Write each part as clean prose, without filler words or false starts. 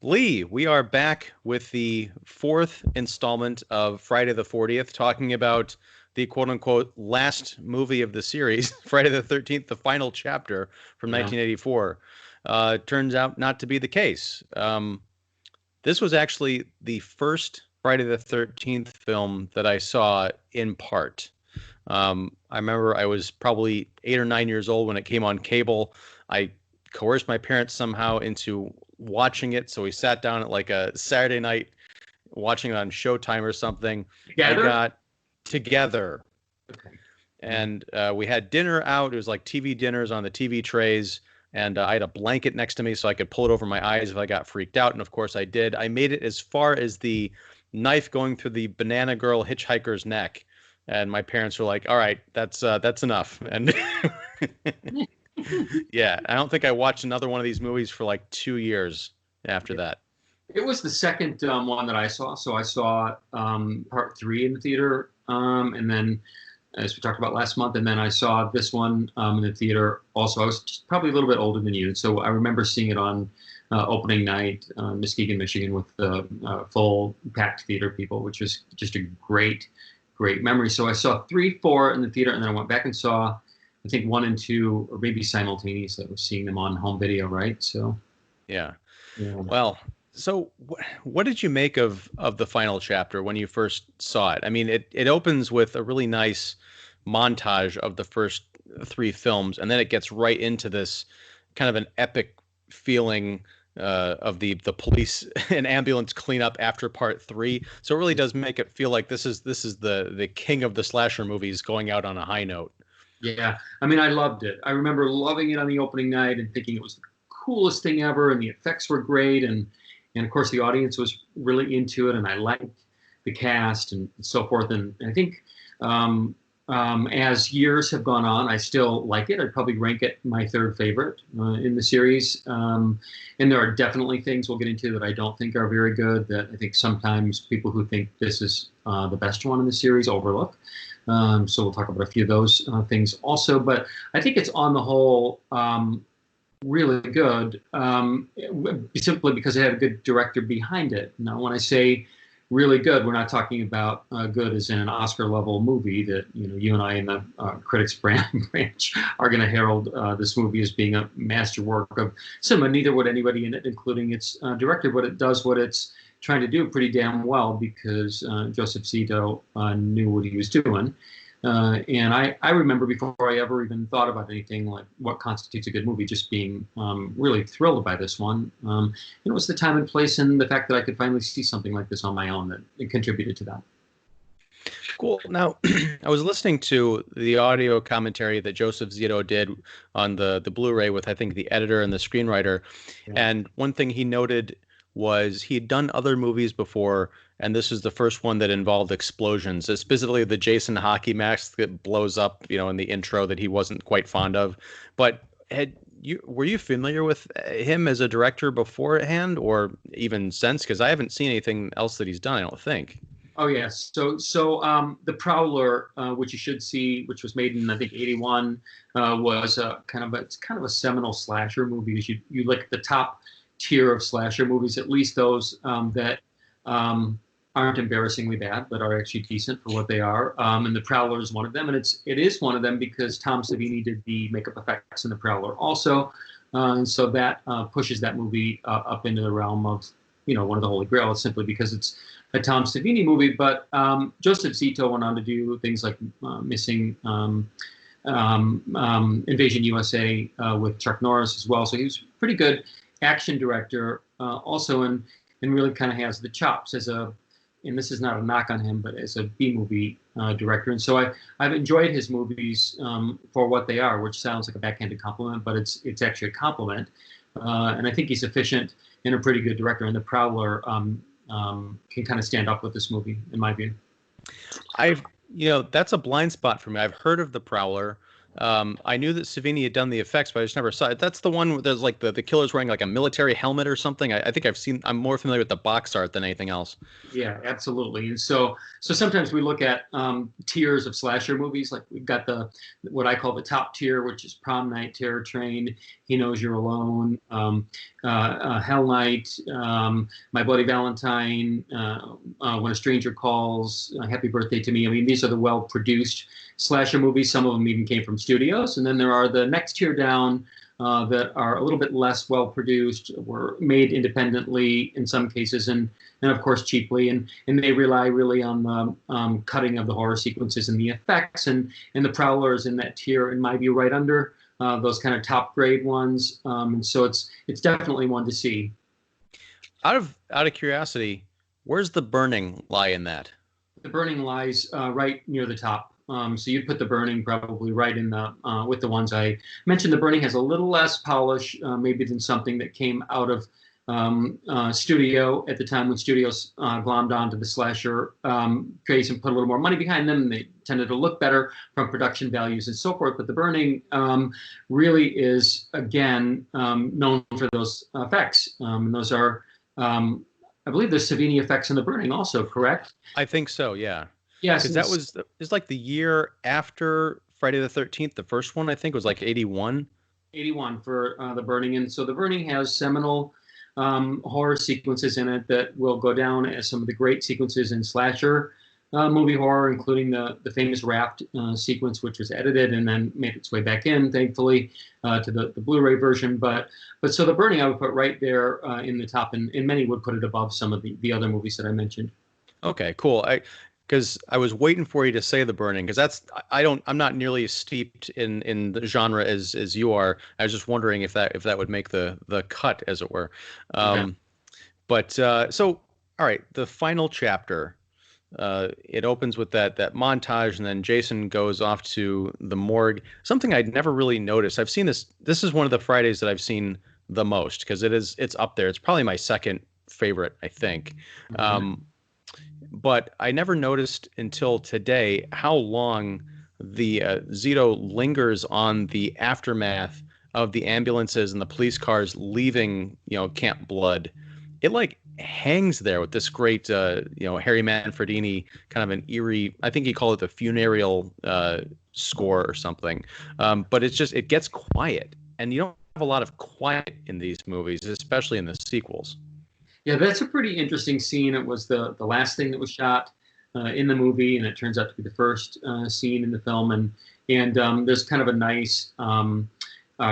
Lee, we are back with the fourth installment of Friday the 40th, talking about the quote-unquote last movie of the series, Friday the 13th, the final chapter from Yeah. 1984. Turns out not to be the case. This was actually the first Friday the 13th film that I saw in part. I remember I was probably 8 or 9 years old when it came on cable. I coerced my parents somehow into watching it, so we sat down at like a Saturday night watching it on Showtime or something. I Together? got together Okay. Yeah. and we had dinner out. It was like TV dinners on the TV trays. And I had a blanket next to me so I could pull it over my eyes if I got freaked out. And of course I did. I made it as far as the knife going through the banana girl hitchhiker's neck. And my parents were like, all right, that's enough. And yeah, I don't think I watched another one of these movies for like 2 years after Yeah. that. It was the second one that I saw. So I saw part three in the theater, and then, as we talked about last month, and then I saw this one in the theater also. I was just probably a little bit older than you, so I remember seeing it on opening night, Muskegon, Michigan, with the full packed theater people, which was just a great memory. So I saw three, four in the theater, and then I went back and saw, I think, one and two, or maybe simultaneously. I was seeing them on home video, right? So, Yeah. yeah. Well, so what did you make of the final chapter when you first saw it? I mean, it opens with a really nice montage of the first three films, and then it gets right into this kind of an epic feeling of the police and ambulance cleanup after part three. So it really does make it feel like this is the king of the slasher movies going out on a high note. Yeah, I mean, I loved it. I remember loving it on the opening night and thinking it was the coolest thing ever, and the effects were great, and of course the audience was really into it, and I liked the cast and so forth. And I think as years have gone on, I still like it. I'd probably rank it my third favorite in the series. And there are definitely things we'll get into that I don't think are very good. That I think sometimes people who think this is the best one in the series overlook. So we'll talk about a few of those things also. But I think it's on the whole really good, simply because it had a good director behind it. Now, when I say really good, we're not talking about good as in an Oscar level movie that you and I in the critics branch are going to herald this movie as being a masterwork of cinema. Neither would anybody in it, including its director. But it does what it's trying to do pretty damn well because Joseph Zito knew what he was doing. And I remember before I ever even thought about anything like what constitutes a good movie, just being really thrilled by this one. It was the time and place and the fact that I could finally see something like this on my own that it contributed to that. Cool. Now, I was listening to the audio commentary that Joseph Zito did on the Blu-ray with, I think, the editor and the screenwriter. Yeah. And one thing he noted was he had done other movies before, and this is the first one that involved explosions, specifically the Jason hockey mask that blows up, in the intro that he wasn't quite fond of. But were you familiar with him as a director beforehand or even since? Because I haven't seen anything else that he's done, I don't think. Oh yes. So the Prowler, which you should see, which was made in I think '81, was it's kind of a seminal slasher movie. As you look at the top tier of slasher movies, at least those that aren't embarrassingly bad, but are actually decent for what they are. And the Prowler is one of them, and it is one of them because Tom Savini did the makeup effects in the Prowler also, and so that pushes that movie up into the realm of one of the Holy Grail, simply because it's a Tom Savini movie. But Joseph Zito went on to do things like Missing Invasion USA with Chuck Norris as well. So he was a pretty good action director also, and really kind of has the chops and this is not a knock on him, but as a B-movie director. And so I've enjoyed his movies for what they are, which sounds like a backhanded compliment, but it's actually a compliment. And I think he's efficient and a pretty good director. And the Prowler can kind of stand up with this movie, in my view. That's a blind spot for me. I've heard of the Prowler. I knew that Savini had done the effects, but I just never saw it. That's the one where there's like the killer's wearing like a military helmet or something. I think I'm more familiar with the box art than anything else. Yeah, absolutely. And so sometimes we look at tiers of slasher movies. Like we've got the what I call the top tier, which is Prom Night, Terror Train, He Knows You're Alone, Hell Night, My Bloody Valentine, When a Stranger Calls, Happy Birthday to Me. I mean, these are the well-produced slasher movies. Some of them even came from studios. And then there are the next tier down, that are a little bit less well produced, were made independently in some cases, and of course cheaply, and they rely really on the cutting of the horror sequences and the effects, and the Prowlers in that tier, in my view, right under those kind of top grade ones. And so it's definitely one to see. Out of curiosity, where's The Burning lie in that? The Burning lies right near the top. So you'd put The Burning probably right in the with the ones I mentioned. The Burning has a little less polish, maybe than something that came out of studio at the time when studios glommed onto the slasher craze and put a little more money behind them. They tended to look better from production values and so forth. But The Burning really is, again, known for those effects. And those are, I believe, there's Savini effects in The Burning also, correct? I think so, yeah. Yes, Because that was like the year after Friday the 13th. The first one, I think, was like 81. 81 for The Burning. And so The Burning has seminal horror sequences in it that will go down as some of the great sequences in slasher movie horror, including the famous Raft sequence, which was edited and then made its way back in, thankfully, to the Blu-ray version. But so The Burning I would put right there in the top, and many would put it above some of the other movies that I mentioned. Okay, cool. Because I was waiting for you to say The Burning, because I'm not nearly as steeped in the genre as you are. I was just wondering if that would make the cut, as it were. Okay. But so all right, the final chapter. It opens with that montage, and then Jason goes off to the morgue. Something I'd never really noticed. I've seen this. This is one of the Fridays that I've seen the most, because it's up there. It's probably my second favorite, I think. Mm-hmm. But I never noticed until today how long the Zito lingers on the aftermath of the ambulances and the police cars leaving, Camp Blood. It like hangs there with this great, Harry Manfredini kind of an eerie, I think he called it the funereal score or something. But it gets quiet, and you don't have a lot of quiet in these movies, especially in the sequels. Yeah, that's a pretty interesting scene. It was the last thing that was shot in the movie, and it turns out to be the first scene in the film. And there's kind of a nice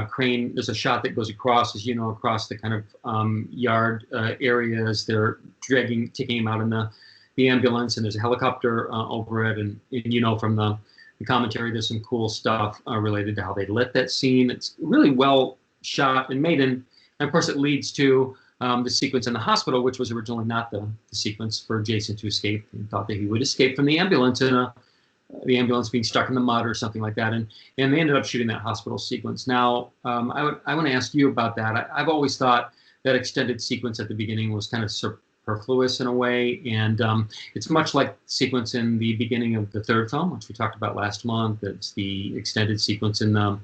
crane. There's a shot that goes across, as you know, across the kind of yard area as they're taking him out in the ambulance, and there's a helicopter over it. And from the commentary, there's some cool stuff related to how they lit that scene. It's really well shot and made, and of course it leads to the sequence in the hospital, which was originally not the sequence for Jason to escape. He thought that he would escape from the ambulance, and the ambulance being stuck in the mud or something like that. And they ended up shooting that hospital sequence. Now, I want to ask you about that. I've always thought that extended sequence at the beginning was kind of superfluous in a way. And it's much like the sequence in the beginning of the third film, which we talked about last month. It's the extended sequence in the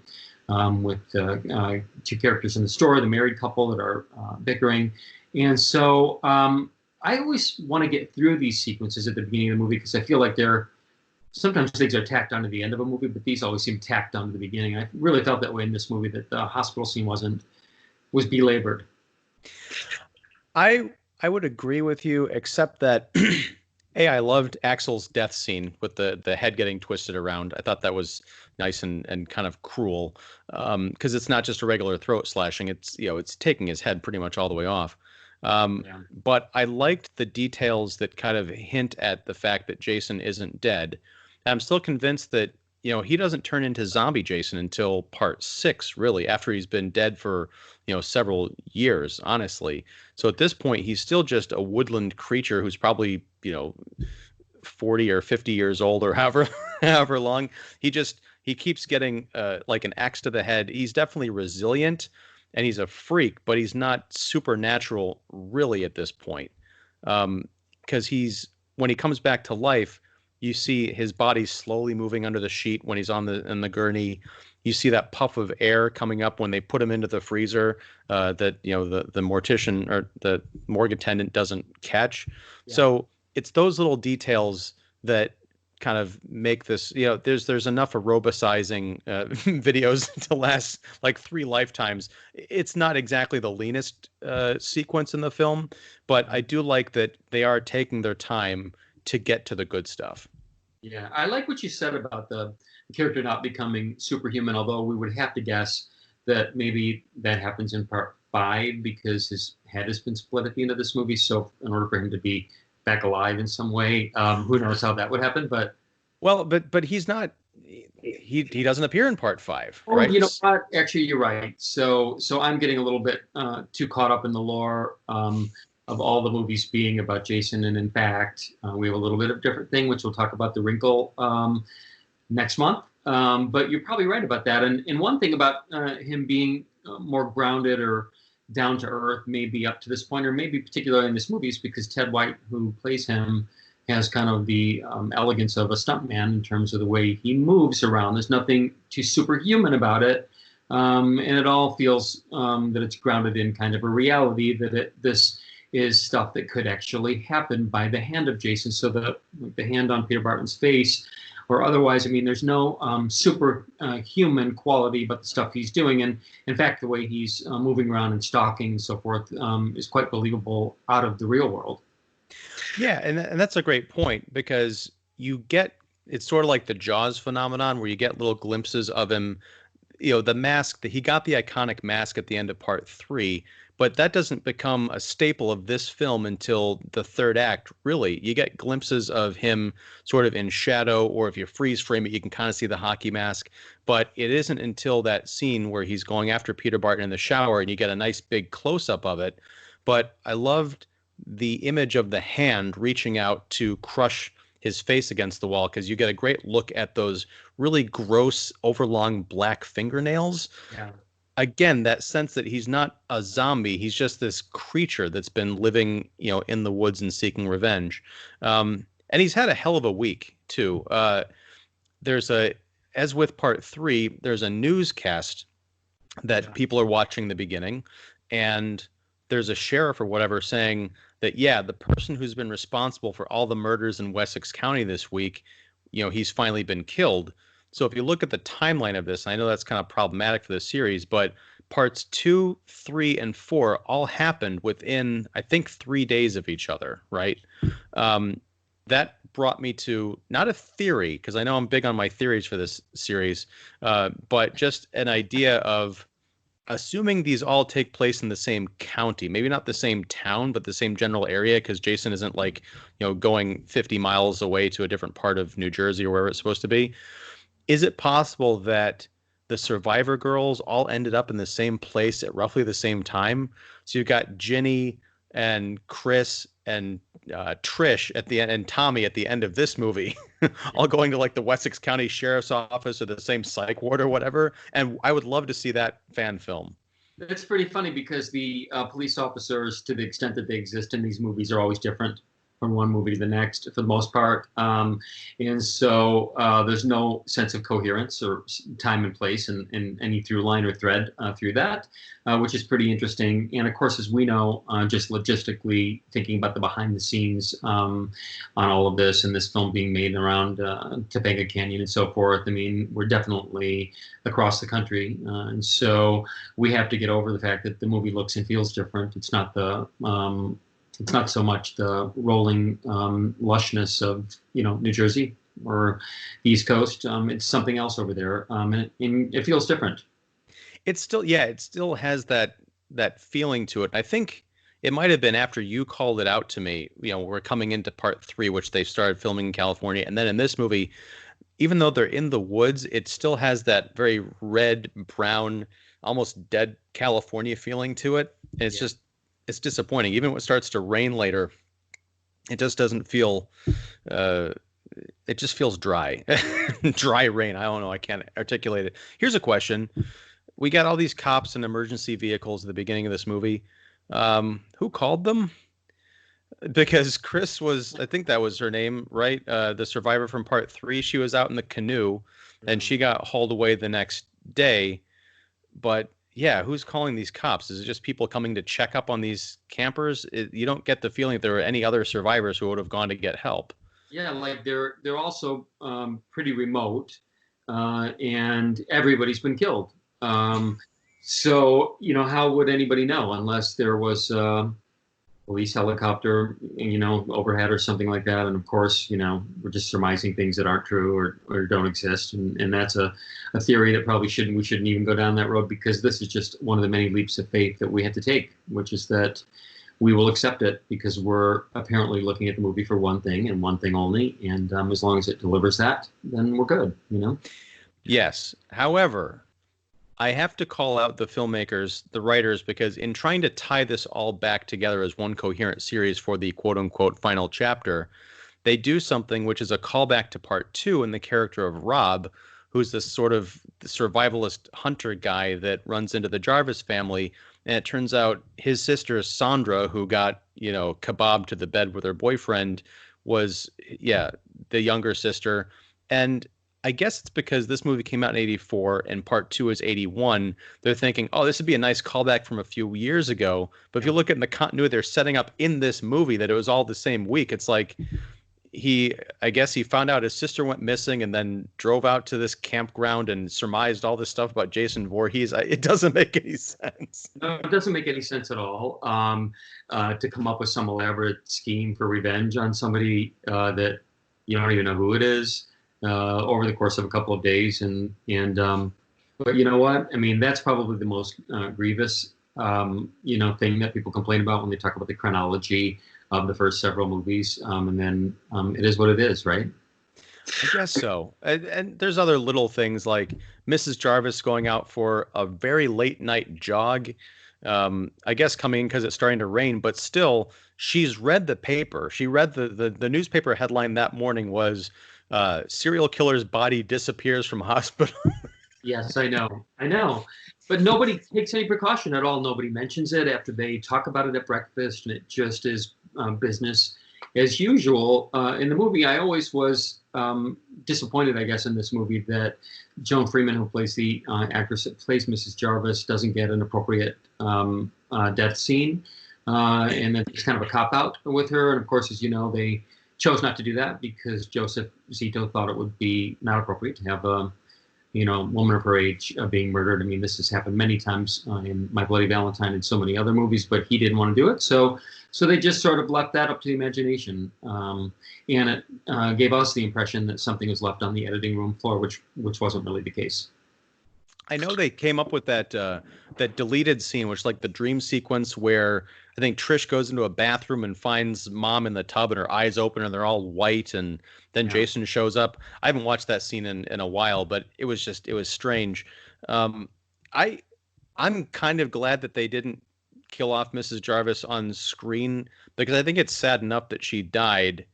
with two characters in the store, the married couple that are bickering. And so I always want to get through these sequences at the beginning of the movie, because I feel like sometimes things are tacked on to the end of a movie, but these always seem tacked on to the beginning. I really felt that way in this movie, that the hospital scene was belabored. I would agree with you, except that I loved Axel's death scene with the head getting twisted around. I thought that was nice and kind of cruel, because it's not just a regular throat slashing. It's taking his head pretty much all the way off. Yeah. But I liked the details that kind of hint at the fact that Jason isn't dead. I'm still convinced that he doesn't turn into zombie Jason until part 6, really, after he's been dead for several years, honestly. So at this point, he's still just a woodland creature who's probably 40 or 50 years old, or however long. He keeps getting like an axe to the head. He's definitely resilient, and he's a freak, but he's not supernatural really at this point. Because when he comes back to life, you see his body slowly moving under the sheet when he's in the gurney. You see that puff of air coming up when they put him into the freezer that the mortician or the morgue attendant doesn't catch. Yeah. So it's those little details that kind of make this, there's enough aerobicizing videos to last like 3 lifetimes. It's not exactly the leanest sequence in the film, but I do like that they are taking their time to get to the good stuff. Yeah, I like what you said about the character not becoming superhuman, although we would have to guess that maybe that happens in part 5 because his head has been split at the end of this movie. So in order for him to be back alive in some way, who knows how that would happen? But well, but he's not. He doesn't appear in part 5, oh, right? you know what? Actually, you're right. So I'm getting a little bit too caught up in the lore of all the movies being about Jason, and in fact, we have a little bit of different thing, which we'll talk about the wrinkle next month. But you're probably right about that. And one thing about him being more grounded or down to earth, maybe up to this point, or maybe particularly in this movie, is because Ted White, who plays him, has kind of the elegance of a stuntman in terms of the way he moves around. There's nothing too superhuman about it. And it all feels that it's grounded in kind of a reality, that this is stuff that could actually happen by the hand of Jason. So the hand on Peter Barton's face or otherwise, I mean, there's no superhuman quality but the stuff he's doing. And in fact, the way he's moving around and stalking and so forth is quite believable out of the real world. Yeah, and that's a great point because it's sort of like the Jaws phenomenon where you get little glimpses of him. The mask that he got, the iconic mask at the end of part 3, but that doesn't become a staple of this film until the third act. Really, you get glimpses of him sort of in shadow, or if you freeze frame it, you can kind of see the hockey mask. But it isn't until that scene where he's going after Peter Barton in the shower and you get a nice big close up of it. But I loved the image of the hand reaching out to crush his face against the wall because you get a great look at those really gross, overlong black fingernails. Yeah. Again, that sense that he's not a zombie, he's just this creature that's been living, in the woods and seeking revenge. And he's had a hell of a week too. As with part 3, there's a newscast that people are watching the beginning, and there's a sheriff or whatever saying that, the person who's been responsible for all the murders in Wessex County this week, he's finally been killed. So if you look at the timeline of this, I know that's kind of problematic for the series, but parts 2, 3, and 4 all happened within, I think, 3 days of each other, right? That brought me to not a theory, because I know I'm big on my theories for this series, but just an idea of assuming these all take place in the same county, maybe not the same town, but the same general area, because Jason isn't like, going 50 miles away to a different part of New Jersey or wherever it's supposed to be. Is it possible that the survivor girls all ended up in the same place at roughly the same time? So you've got Ginny and Chris and Trish at the end, and Tommy at the end of this movie, all going to like the Wessex County Sheriff's Office or the same psych ward or whatever. And I would love to see that fan film. It's pretty funny because the police officers, to the extent that they exist in these movies, are always different from one movie to the next for the most part. And so there's no sense of coherence or time and place and any through line or thread through that, which is pretty interesting. And of course, as we know, just logistically thinking about the behind the scenes on all of this and this film being made around Topanga Canyon and so forth, I mean, we're definitely across the country. And so we have to get over the fact that the movie looks and feels different. It's not so much the rolling lushness of New Jersey or the East Coast. It's something else over there, and it feels different. It still has that feeling to it. I think it might have been after you called it out to me. We're coming into part 3, which they started filming in California, and then in this movie, even though they're in the woods, it still has that very red, brown, almost dead California feeling to it. And it's disappointing. Even when it starts to rain later, it just doesn't feel, it just feels dry. Dry rain. I don't know. I can't articulate it. Here's a question. We got all these cops and emergency vehicles at the beginning of this movie. Who called them? Because Chris I think that was her name, right? The survivor from part 3, she was out in the canoe and she got hauled away the next day. But yeah, who's calling these cops? Is it just people coming to check up on these campers? You don't get the feeling that there were any other survivors who would have gone to get help. Yeah, like they're also pretty remote, and everybody's been killed. So how would anybody know unless there was police helicopter, overhead or something like that. And of course, we're just surmising things that aren't true or don't exist. And that's a theory that probably we shouldn't even go down that road, because this is just one of the many leaps of faith that we have to take, which is that we will accept it because we're apparently looking at the movie for one thing and one thing only. And as long as it delivers that, then we're good. Yes. However, I have to call out the filmmakers, the writers, because in trying to tie this all back together as one coherent series for the quote unquote final chapter, they do something which is a callback to part 2 in the character of Rob, who's this sort of survivalist hunter guy that runs into the Jarvis family. And it turns out his sister, Sandra, who got, kebabbed to the bed with her boyfriend, was, the younger sister. And I guess it's because this movie came out in 84 and part 2 is 81. They're thinking, oh, this would be a nice callback from a few years ago. But if you look at the continuity they're setting up in this movie, that it was all the same week. It's like I guess he found out his sister went missing and then drove out to this campground and surmised all this stuff about Jason Voorhees. It doesn't make any sense. No, it doesn't make any sense at all. To come up with some elaborate scheme for revenge on somebody that you don't even know who it is. Over the course of a couple of days, but you know what? I mean, that's probably the most grievous, thing that people complain about when they talk about the chronology of the first several movies, and then it is what it is, right? I guess so. And there's other little things like Mrs. Jarvis going out for a very late night jog. I guess coming because it's starting to rain, but still, she's read the paper. She read the newspaper headline that morning was serial killer's body disappears from hospital. Yes, I know. But nobody takes any precaution at all. Nobody mentions it after they talk about it at breakfast, and it just is business as usual. In the movie, I always was disappointed, I guess, in this movie that Joan Freeman, who plays the actress that plays Mrs. Jarvis, doesn't get an appropriate death scene. And then it's kind of a cop-out with her. And of course, as you know, they chose not to do that because Joseph Zito thought it would be not appropriate to have a woman of her age being murdered. I mean, this has happened many times in My Bloody Valentine and so many other movies, but he didn't want to do it. So they just sort of left that up to the imagination. And it gave us the impression that something was left on the editing room floor, which wasn't really the case. I know they came up with that deleted scene, which is like the dream sequence where I think Trish goes into a bathroom and finds mom in the tub and her eyes open and they're all white, and then Jason shows up. I haven't watched that scene in a while, but it was strange. I'm kind of glad that they didn't kill off Mrs. Jarvis on screen, because I think it's sad enough that she died,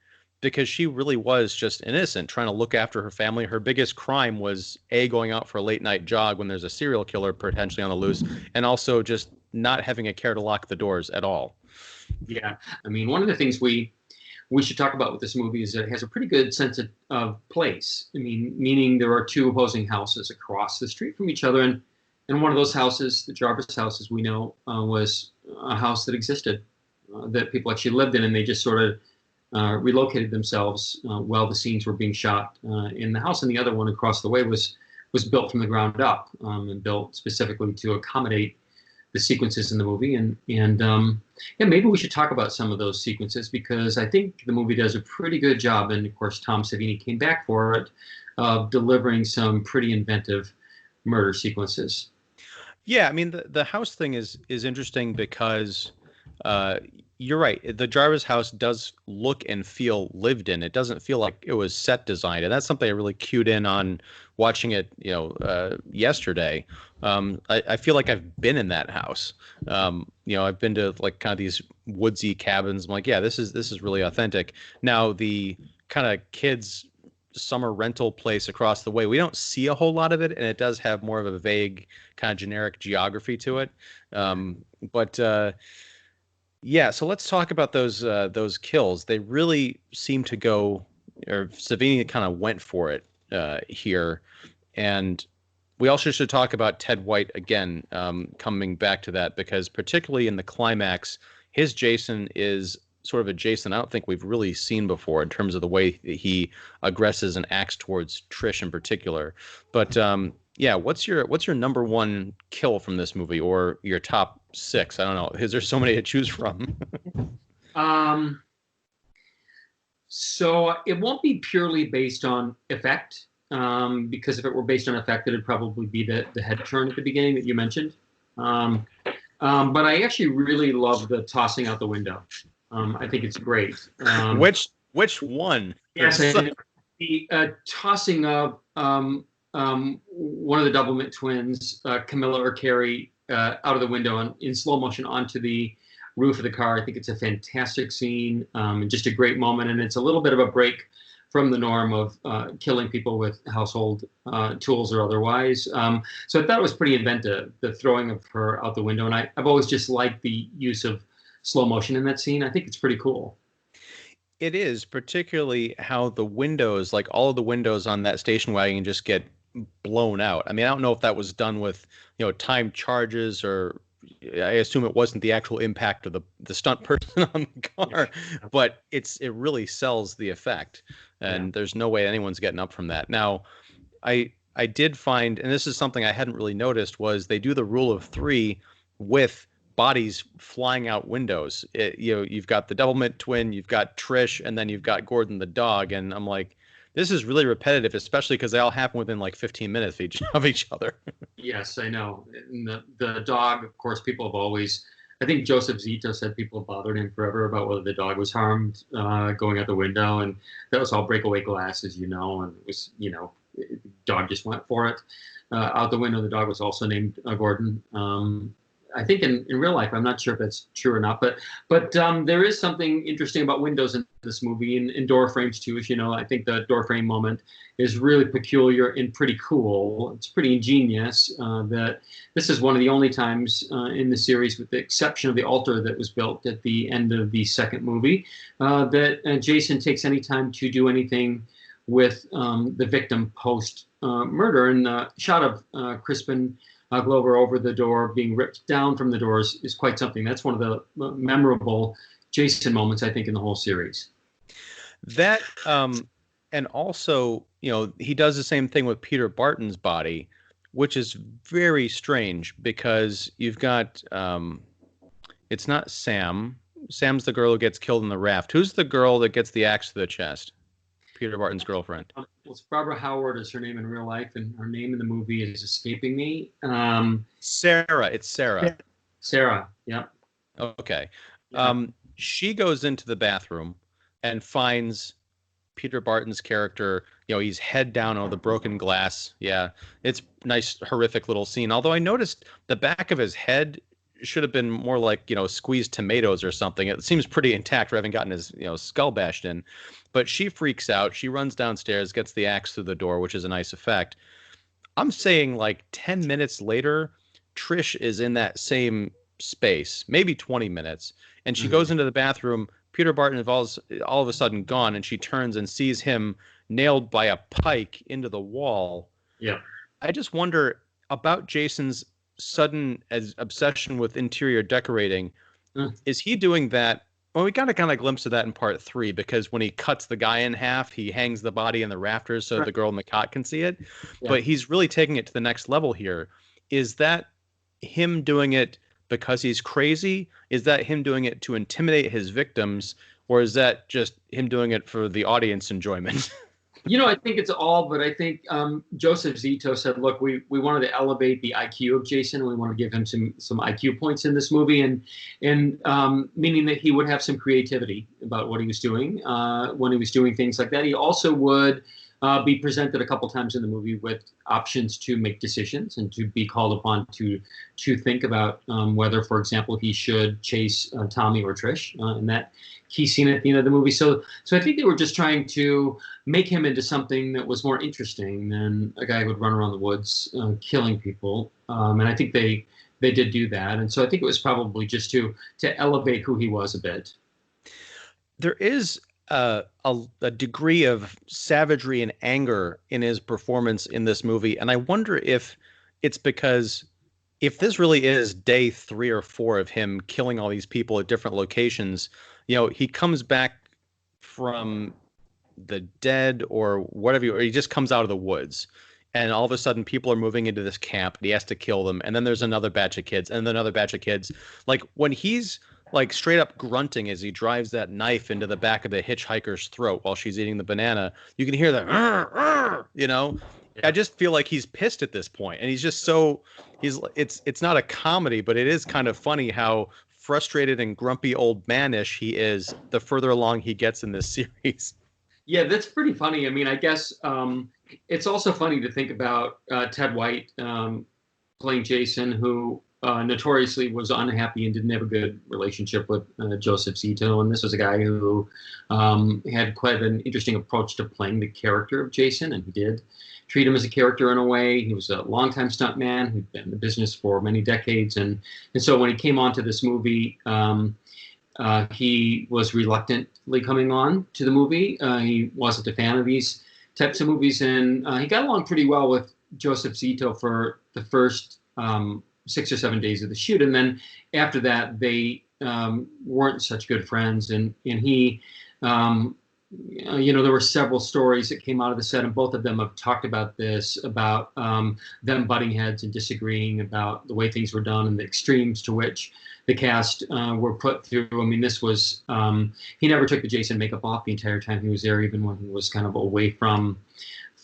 because she really was just innocent, trying to look after her family. Her biggest crime was going out for a late night jog when there's a serial killer potentially on the loose, and also just not having a care to lock the doors at all. Yeah, I mean, one of the things we should talk about with this movie is that it has a pretty good sense of place. I mean, meaning there are two opposing houses across the street from each other, and one of those houses, the Jarvis house, as we know, was a house that existed, that people actually lived in, and they just sort of relocated themselves while the scenes were being shot in the house. And the other one across the way was built from the ground up and built specifically to accommodate the sequences in the movie. And maybe we should talk about some of those sequences, because I think the movie does a pretty good job. And of course, Tom Savini came back for it, of delivering some pretty inventive murder sequences. Yeah, I mean, the house thing is interesting because you're right. The Jarvis house does look and feel lived in. It doesn't feel like it was set designed, and that's something I really cued in on watching it, yesterday. I feel like I've been in that house. I've been to like kind of these woodsy cabins. I'm like, yeah, this is really authentic. Now the kind of kids' summer rental place across the way, we don't see a whole lot of it, and it does have more of a vague kind of generic geography to it. Yeah, so let's talk about those kills. They really seem to go, or Savini kind of went for it here. And We also should talk about Ted White again, coming back to that, because particularly in the climax, his Jason is sort of a Jason I don't think we've really seen before in terms of the way that he aggresses and acts towards Trish in particular. But yeah, what's your number one kill from this movie, or your top six? I don't know. Is there so many to choose from? So it won't be purely based on effect, because if it were based on effect, it'd probably be the head turn at the beginning that you mentioned. But I actually really love the tossing out the window. I think it's great. Which one? Yes, the tossing of one of the Doublemint twins, Camilla or Carrie, out of the window and in slow motion onto the roof of the car. I think it's a fantastic scene, and just a great moment. And it's a little bit of a break from the norm of killing people with household tools or otherwise. So I thought it was pretty inventive, the throwing of her out the window. And I've always just liked the use of slow motion in that scene. I think it's pretty cool. It is, particularly how the windows, like all of the windows on that station wagon, just get blown out. I mean, I don't know if that was done with, timed charges, or I assume it wasn't the actual impact of the stunt person on the car, but it really sells the effect, and there's no way anyone's getting up from that. Now, I did find, and this is something I hadn't really noticed, was they do the rule of three with bodies flying out windows. You've got the Doublemint twin, you've got Trish, and then you've got Gordon the dog, and I'm like, this is really repetitive, especially because they all happen within like 15 minutes of each other. Yes, I know. And the dog, of course, people have always, I think Joseph Zito said people have bothered him forever about whether the dog was harmed going out the window, and that was all breakaway glass, as you know, and it was, dog just went for it. Out the window, the dog was also named Gordon. I think in real life, I'm not sure if that's true or not, but there is something interesting about windows in this movie, and door frames too. As you know, I think the door frame moment is really peculiar and pretty cool. It's pretty ingenious. That this is one of the only times in the series, with the exception of the altar that was built at the end of the second movie, that Jason takes any time to do anything with the victim post murder. And the shot of Crispin Glover over the door being ripped down from the doors is quite something. That's one of the memorable Jason moments, I think, in the whole series. That, and also, he does the same thing with Peter Barton's body, which is very strange, because you've got, it's not Sam. Sam's the girl who gets killed in the raft. Who's the girl that gets the axe to the chest? Peter Barton's girlfriend. Well, it's Barbara Howard is her name in real life, and her name in the movie is escaping me. Sarah. It's Sarah. Sarah. Yeah. Okay. She goes into the bathroom and finds Peter Barton's character. He's head down on the broken glass. Yeah, it's nice, horrific little scene. Although I noticed the back of his head should have been more like, squeezed tomatoes or something. It seems pretty intact for having gotten his, skull bashed in. But she freaks out. She runs downstairs, gets the axe through the door, which is a nice effect. I'm saying like 10 minutes later, Trish is in that same space, maybe 20 minutes. And she goes into the bathroom. Peter Barton is all of a sudden gone, and she turns and sees him nailed by a pike into the wall. Yeah. I just wonder about Jason's sudden obsession with interior decorating. Is he doing that? Well, we got a kind of glimpse of that in part 3, because when he cuts the guy in half, he hangs the body in the rafters so the girl in the cot can see it. Yeah. But he's really taking it to the next level here. Is that him doing it because he's crazy? Is that him doing it to intimidate his victims? Or is that just him doing it for the audience enjoyment? I think it's all, but I think Joseph Zito said, look, we wanted to elevate the IQ of Jason, and we want to give him some IQ points in this movie, and meaning that he would have some creativity about what he was doing when he was doing things like that. He also would be presented a couple times in the movie with options to make decisions and to be called upon to think about whether, for example, he should chase Tommy or Trish in that key scene at the end of the movie. So I think they were just trying to make him into something that was more interesting than a guy who would run around the woods killing people. And I think they did do that. And so I think it was probably just to elevate who he was a bit. There is a degree of savagery and anger in his performance in this movie. And I wonder if it's because if this really is day 3 or 4 of him killing all these people at different locations, he comes back from the dead or whatever, or he just comes out of the woods. And all of a sudden, people are moving into this camp, and he has to kill them. And then there's another batch of kids, and then another batch of kids. Like when he's like straight up grunting as he drives that knife into the back of the hitchhiker's throat while she's eating the banana, you can hear that, I just feel like he's pissed at this point, and he's just it's not a comedy, but it is kind of funny how frustrated and grumpy old manish he is the further along he gets in this series. Yeah, that's pretty funny. I mean, I guess it's also funny to think about Ted White playing Jason, who notoriously was unhappy and didn't have a good relationship with Joseph Zito. And this was a guy who had quite an interesting approach to playing the character of Jason, and he did treat him as a character in a way. He was a longtime stuntman who'd been in the business for many decades. And so when he came onto this movie, he was reluctantly coming on to the movie. He wasn't a fan of these types of movies, and he got along pretty well with Joseph Zito for the first 6 or 7 days of the shoot, and then after that, they weren't such good friends. And he, there were several stories that came out of the set, and both of them have talked about this, about them butting heads and disagreeing about the way things were done and the extremes to which the cast were put through. I mean, this was, he never took the Jason makeup off the entire time he was there, even when he was kind of away from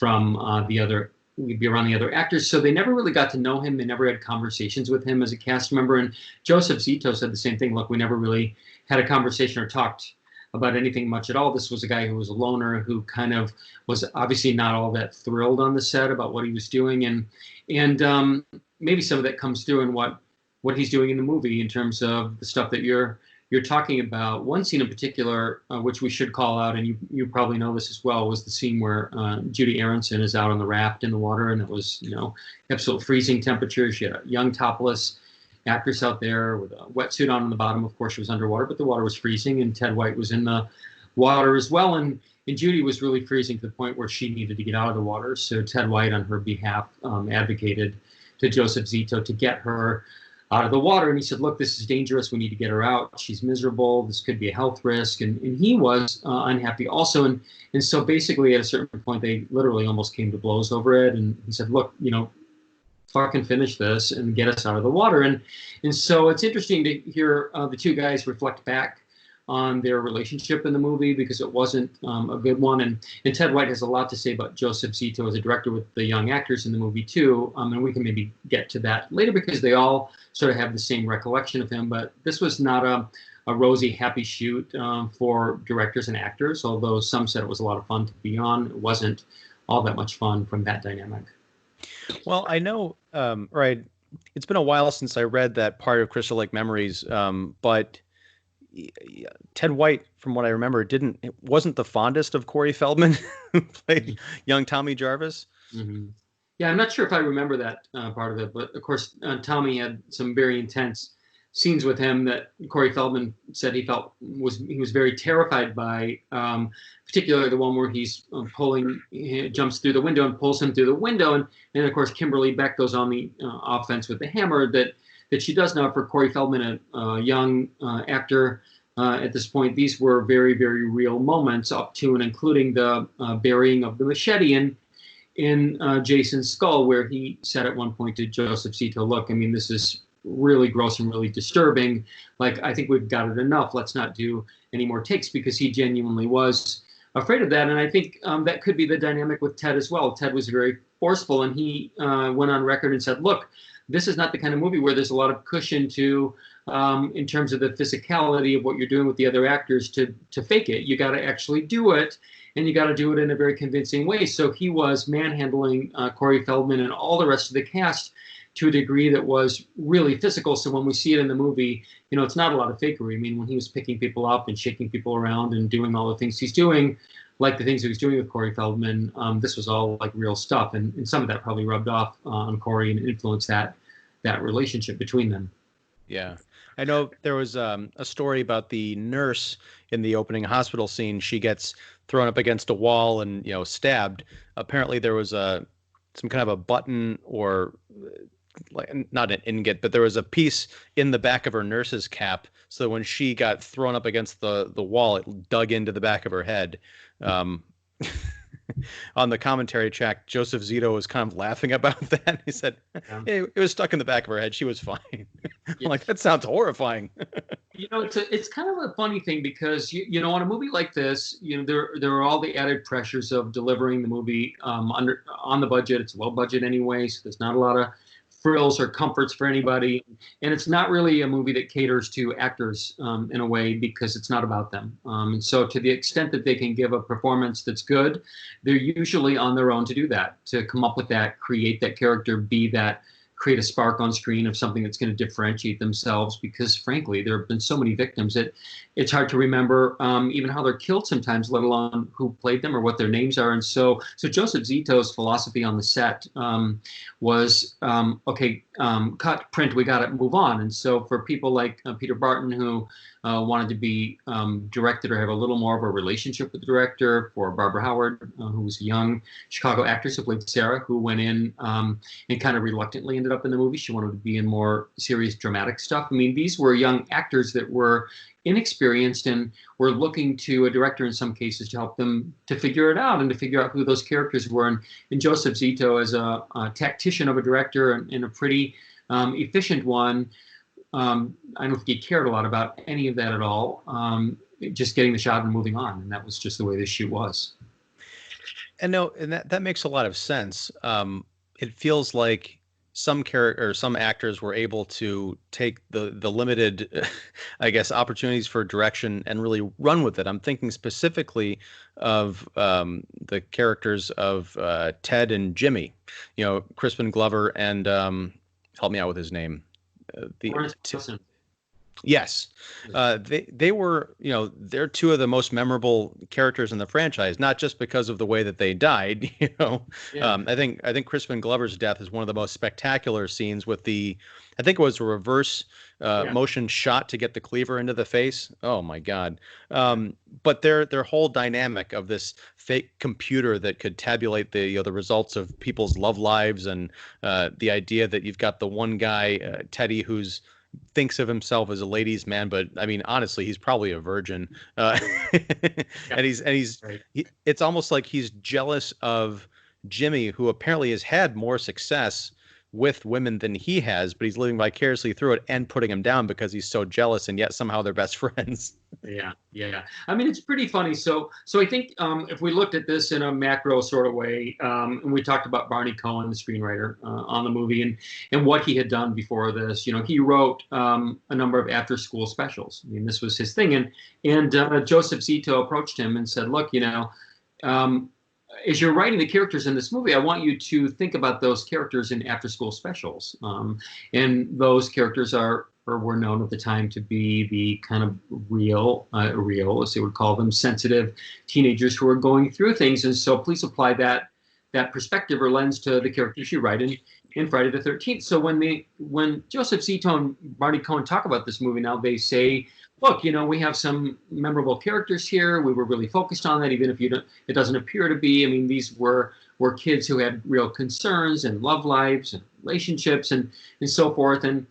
the other, we'd be around the other actors. So they never really got to know him. They never had conversations with him as a cast member. And Joseph Zito said the same thing. Look, we never really had a conversation or talked about anything much at all. This was a guy who was a loner, who kind of was obviously not all that thrilled on the set about what he was doing. And maybe some of that comes through in what he's doing in the movie in terms of the stuff that you're talking about. One scene in particular, which we should call out, and you probably know this as well, was the scene where Judy Aronson is out on the raft in the water, and it was, absolute freezing temperatures. She had a young topless actress out there with a wetsuit on the bottom. Of course, she was underwater, but the water was freezing, and Ted White was in the water as well. And Judy was really freezing to the point where she needed to get out of the water. So Ted White, on her behalf, advocated to Joseph Zito to get her out of the water. And he said, look, this is dangerous. We need to get her out. She's miserable. This could be a health risk. And he was unhappy also. And so basically at a certain point, they literally almost came to blows over it. And he said, look, fucking finish this and get us out of the water. And so it's interesting to hear the two guys reflect back on their relationship in the movie, because it wasn't a good one. And Ted White has a lot to say about Joseph Zito as a director with the young actors in the movie too. And we can maybe get to that later, because they all sort of have the same recollection of him. But this was not a rosy, happy shoot for directors and actors, although some said it was a lot of fun to be on. It wasn't all that much fun from that dynamic. Well, I know, right, it's been a while since I read that part of Crystal Lake Memories, but Ted White, from what I remember, wasn't the fondest of Corey Feldman, who played young Tommy Jarvis. Mm-hmm. Yeah, I'm not sure if I remember that part of it, but of course, Tommy had some very intense scenes with him that Corey Feldman said he was very terrified by, particularly the one where he jumps through the window and pulls him through the window, and of course Kimberly Beck goes on the offense with the hammer that she does now. For Corey Feldman, a young actor at this point, these were very, very real moments, up to and including the burying of the machete in Jason's skull, where he said at one point to Joseph Zito, look, I mean, this is really gross and really disturbing. Like, I think we've got it enough. Let's not do any more takes, because he genuinely was afraid of that. And I think that could be the dynamic with Ted as well. Ted was very forceful, and he went on record and said, look, this is not the kind of movie where there's a lot of cushion to, in terms of the physicality of what you're doing with the other actors to fake it. You got to actually do it, and you got to do it in a very convincing way. So he was manhandling Corey Feldman and all the rest of the cast to a degree that was really physical. So when we see it in the movie, it's not a lot of fakery. I mean, when he was picking people up and shaking people around and doing all the things he's doing, like the things he was doing with Corey Feldman, this was all like real stuff. And some of that probably rubbed off on Corey and influenced that relationship between them. Yeah. I know there was a story about the nurse in the opening hospital scene. She gets thrown up against a wall and, stabbed. Apparently there was some kind of a button or like not an ingot, but there was a piece in the back of her nurse's cap, so when she got thrown up against the wall, it dug into the back of her head. Um, on the commentary track, Joseph Zito was kind of laughing about that. He said, Yeah. hey, it was stuck in the back of her head. She was fine. I'm Yeah. like, that sounds horrifying. It's kind of a funny thing because on a movie like this, there are all the added pressures of delivering the movie on the budget. It's low budget anyway, so there's not a lot of frills or comforts for anybody, and it's not really a movie that caters to actors in a way because it's not about them. And so, to the extent that they can give a performance that's good, they're usually on their own to do that, to come up with that, create that character, be that, create a spark on screen of something that's going to differentiate themselves, because frankly there have been so many victims that it's hard to remember even how they're killed sometimes, let alone who played them or what their names are. And so Joseph Zito's philosophy on the set was cut, print, we got to move on. And so for people like Peter Barton, who wanted to be directed or have a little more of a relationship with the director, for Barbara Howard, who was a young Chicago actress who played Sarah, who went in and kind of reluctantly ended up in the movie. She wanted to be in more serious dramatic stuff. I mean, these were young actors that were inexperienced and were looking to a director in some cases to help them to figure it out and to figure out who those characters were. And Joseph Zito, as a tactician of a director and a pretty efficient one, I don't think he cared a lot about any of that at all. Just getting the shot and moving on, and that was just the way this shoot was. And no, and that makes a lot of sense. It feels like some character or some actors were able to take the limited, I guess, opportunities for direction and really run with it. I'm thinking specifically of the characters of Ted and Jimmy, Crispin Glover and help me out with his name. Yes, they were, they're two of the most memorable characters in the franchise, not just because of the way that they died. Yeah. I think Crispin Glover's death is one of the most spectacular scenes with I think it was a reverse motion shot to get the cleaver into the face. Oh my God! But their whole dynamic of this fake computer that could tabulate the results of people's love lives, and the idea that you've got the one guy, Teddy, who's thinks of himself as a ladies' man, but I mean, honestly, he's probably a virgin. And it's almost like he's jealous of Jimmy, who apparently has had more success with women than he has, but he's living vicariously through it and putting him down because he's so jealous, and yet somehow they're best friends. Yeah. I mean, it's pretty funny. So I think if we looked at this in a macro sort of way, and we talked about Barney Cohen, the screenwriter on the movie, and what he had done before this. He wrote a number of after-school specials. I mean, this was his thing. And Joseph Zito approached him and said, "Look, as you're writing the characters in this movie, I want you to think about those characters in after-school specials." And those characters were known at the time to be the kind of real, as they would call them, sensitive teenagers who are going through things. And so please apply that perspective or lens to the characters you write in Friday the 13th. So when Joseph Zito and Barney Cohen talk about this movie now, they say, look, we have some memorable characters here. We were really focused on that, even if it doesn't appear to be. I mean, these were kids who had real concerns and love lives and relationships and so forth. And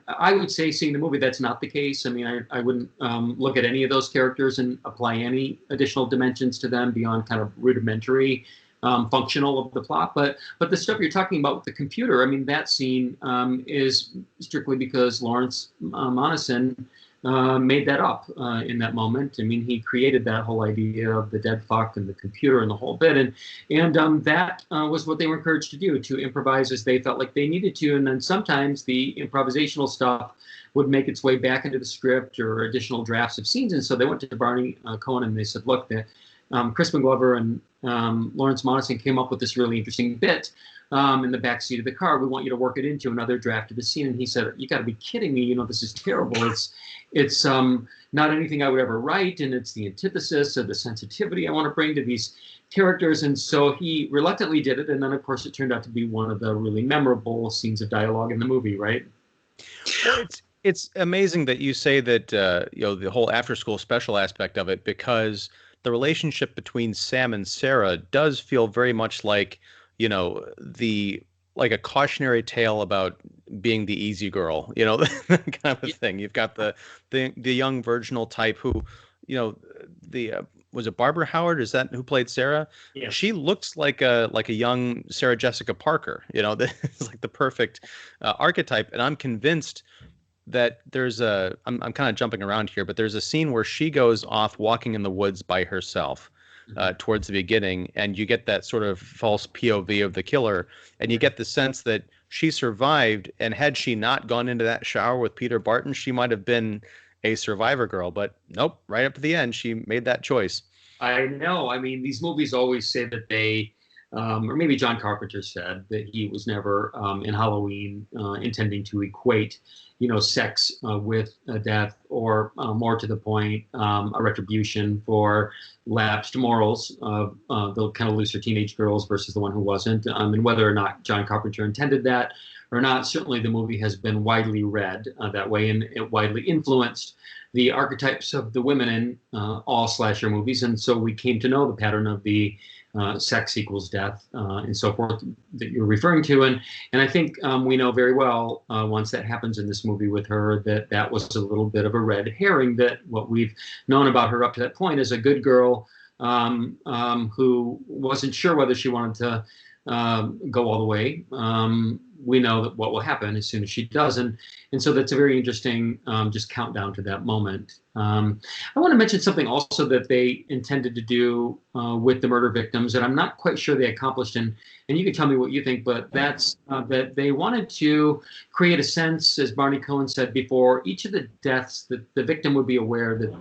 I would say, seeing the movie, that's not the case. I mean, I wouldn't look at any of those characters and apply any additional dimensions to them beyond kind of rudimentary functional of the plot. But the stuff you're talking about with the computer, I mean, that scene is strictly because Lawrence Monason made that up in that moment. I mean, he created that whole idea of the dead fuck and the computer and the whole bit, and that was what they were encouraged to do, to improvise as they felt like they needed to. And then sometimes the improvisational stuff would make its way back into the script or additional drafts of scenes. And so they went to Barney Cohen and they said, look, Crispin Glover and Lawrence Monason came up with this really interesting bit in the back seat of the car. We want you to work it into another draft of the scene. And he said, you got to be kidding me. This is terrible. It's not anything I would ever write. And it's the antithesis of the sensitivity I want to bring to these characters. And so he reluctantly did it. And then, of course, it turned out to be one of the really memorable scenes of dialogue in the movie, right? Well, it's amazing that you say that, the whole after school special aspect of it, because the relationship between Sam and Sarah does feel very much like, you know, the like a cautionary tale about being the easy girl, you know, that kind of a thing. You've got the young virginal type who, you know, the was it Barbara Howard? Is that who played Sarah? Yes. She looks like a young Sarah Jessica Parker. You know, it's like the perfect archetype. And I'm convinced that I'm kind of jumping around here, but there's a scene where she goes off walking in the woods by herself towards the beginning, and you get that sort of false POV of the killer, and you get the sense that she survived, and had she not gone into that shower with Peter Barton, she might have been a survivor girl, but nope, right up to the end, she made that choice. I know. I mean, these movies always say that they, or maybe John Carpenter said that he was never in Halloween intending to equate, sex with death, or more to the point, a retribution for lapsed morals of the kind of looser teenage girls versus the one who wasn't. And whether or not John Carpenter intended that or not, certainly the movie has been widely read that way, and it widely influenced the archetypes of the women in all slasher movies. And so we came to know the pattern of the sex equals death and so forth that you're referring to. And I think we know very well once that happens in this movie with her that was a little bit of a red herring, that what we've known about her up to that point is a good girl who wasn't sure whether she wanted to go all the way. We know that what will happen as soon as she does. And so that's a very interesting just countdown to that moment. I want to mention something also that they intended to do with the murder victims that I'm not quite sure they accomplished. And you can tell me what you think, but that's that they wanted to create a sense, as Barney Cohen said before, each of the deaths that the victim would be aware that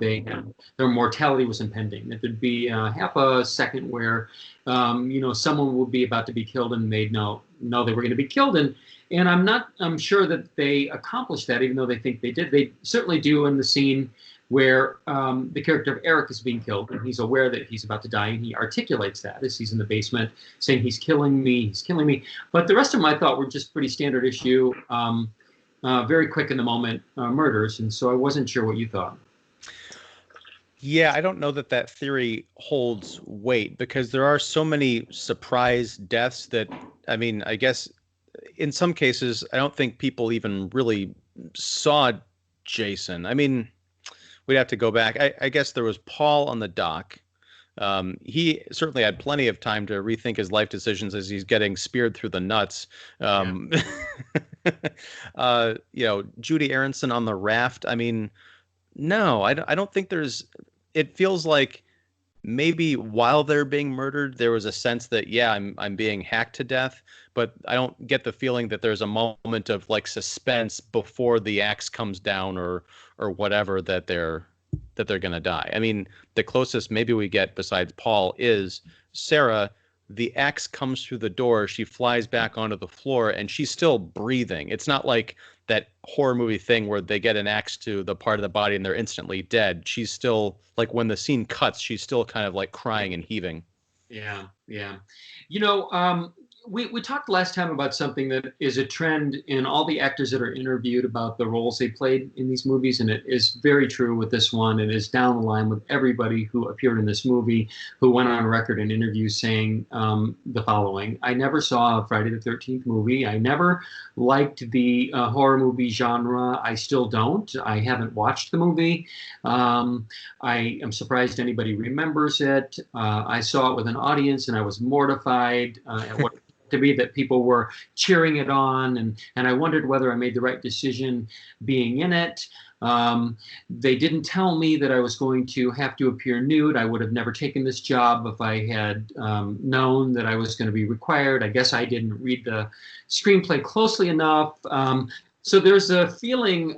their mortality was impending, that there'd be half a second where someone would be about to be killed and they'd know they were going to be killed. And I'm sure that they accomplished that, even though they think they did. They certainly do in the scene where the character of Eric is being killed, and he's aware that he's about to die, and he articulates that as he's in the basement, saying, he's killing me. But the rest of them I thought were just pretty standard issue, very quick in the moment murders, and so I wasn't sure what you thought. Yeah, I don't know that theory holds weight, because there are so many surprise deaths that, I mean, I guess in some cases, I don't think people even really saw Jason. I mean, we'd have to go back. I guess there was Paul on the dock. He certainly had plenty of time to rethink his life decisions as he's getting speared through the nuts. Judy Aronson on the raft. I mean, no, I don't think it feels like maybe while they're being murdered, there was a sense that, yeah, I'm being hacked to death, but I don't get the feeling that there's a moment of like suspense before the axe comes down or whatever that they're gonna die. I mean, the closest maybe we get besides Paul is Sarah. The axe comes through the door, she flies back onto the floor, and she's still breathing. It's not like that horror movie thing where they get an axe to the part of the body and they're instantly dead. She's still, like, when the scene cuts, she's still kind of like crying and heaving. Yeah. We talked last time about something that is a trend in all the actors that are interviewed about the roles they played in these movies, and it is very true with this one. It is down the line with everybody who appeared in this movie, who went on record in interviews saying the following: I never saw a Friday the 13th movie. I never liked the horror movie genre. I still don't. I haven't watched the movie. I am surprised anybody remembers it. I saw it with an audience, and I was mortified at what to be that people were cheering it on, and I wondered whether I made the right decision being in it. They didn't tell me that I was going to have to appear nude. I would have never taken this job if I had known that I was going to be required. I guess I didn't read the screenplay closely enough. So there's a feeling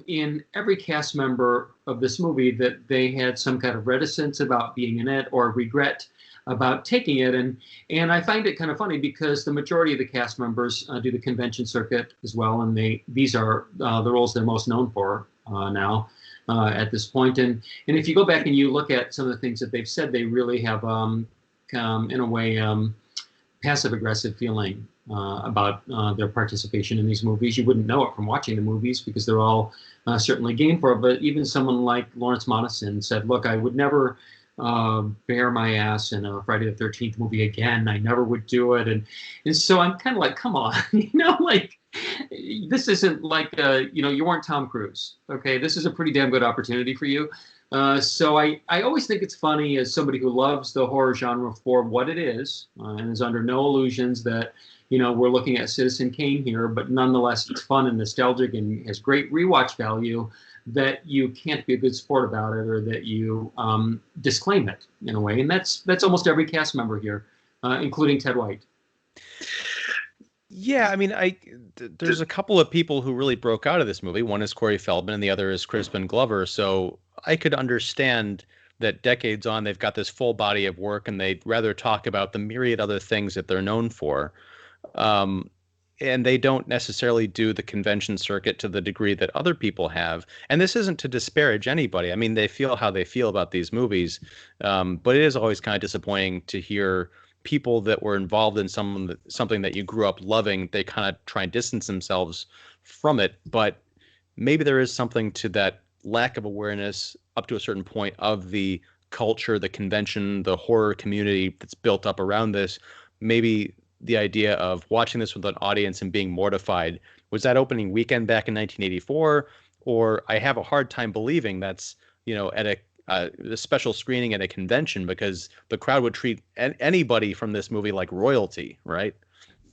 in every cast member of this movie that they had some kind of reticence about being in it, or regret about taking it. And I find it kind of funny because the majority of the cast members do the convention circuit as well, and these are the roles they're most known for now at this point. And if you go back and you look at some of the things that they've said, they really have in a way passive-aggressive feeling about their participation in these movies. You wouldn't know it from watching the movies because they're all certainly game for it, but even someone like Lawrence Monason said, look, I would never bare my ass in a Friday the 13th movie again. I never would do it. And so I'm kind of like, come on, like this isn't like, you weren't Tom Cruise. Okay. This is a pretty damn good opportunity for you. So I always think it's funny as somebody who loves the horror genre for what it is, and is under no illusions that, we're looking at Citizen Kane here, but nonetheless, it's fun and nostalgic and has great rewatch value, that you can't be a good sport about it, or that you disclaim it in a way. And that's almost every cast member here, including Ted White. Yeah, I mean, there's a couple of people who really broke out of this movie. One is Corey Feldman, and the other is Crispin Glover. So I could understand that decades on, they've got this full body of work, and they'd rather talk about the myriad other things that they're known for. And they don't necessarily do the convention circuit to the degree that other people have. And this isn't to disparage anybody. I mean, they feel how they feel about these movies. But it is always kind of disappointing to hear people that were involved in something that you grew up loving, they kind of try and distance themselves from it. But maybe there is something to that lack of awareness up to a certain point of the culture, the convention, the horror community that's built up around this. Maybe the idea of watching this with an audience and being mortified. Was that opening weekend back in 1984? Or I have a hard time believing that's, at a special screening at a convention, because the crowd would treat anybody from this movie like royalty, right?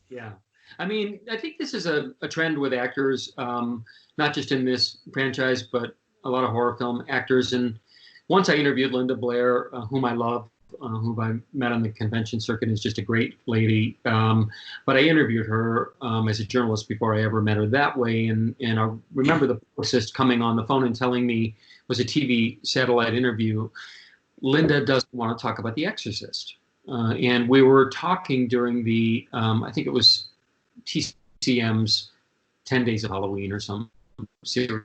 Yeah. I mean, I think this is a trend with actors, not just in this franchise, but a lot of horror film actors. And once I interviewed Linda Blair, whom I love, who I met on the convention circuit, is just a great lady. But I interviewed her as a journalist before I ever met her that way. And I remember the publicist coming on the phone and telling me, it was a TV satellite interview, Linda doesn't want to talk about The Exorcist. And we were talking during the, I think it was TCM's 10 Days of Halloween or some series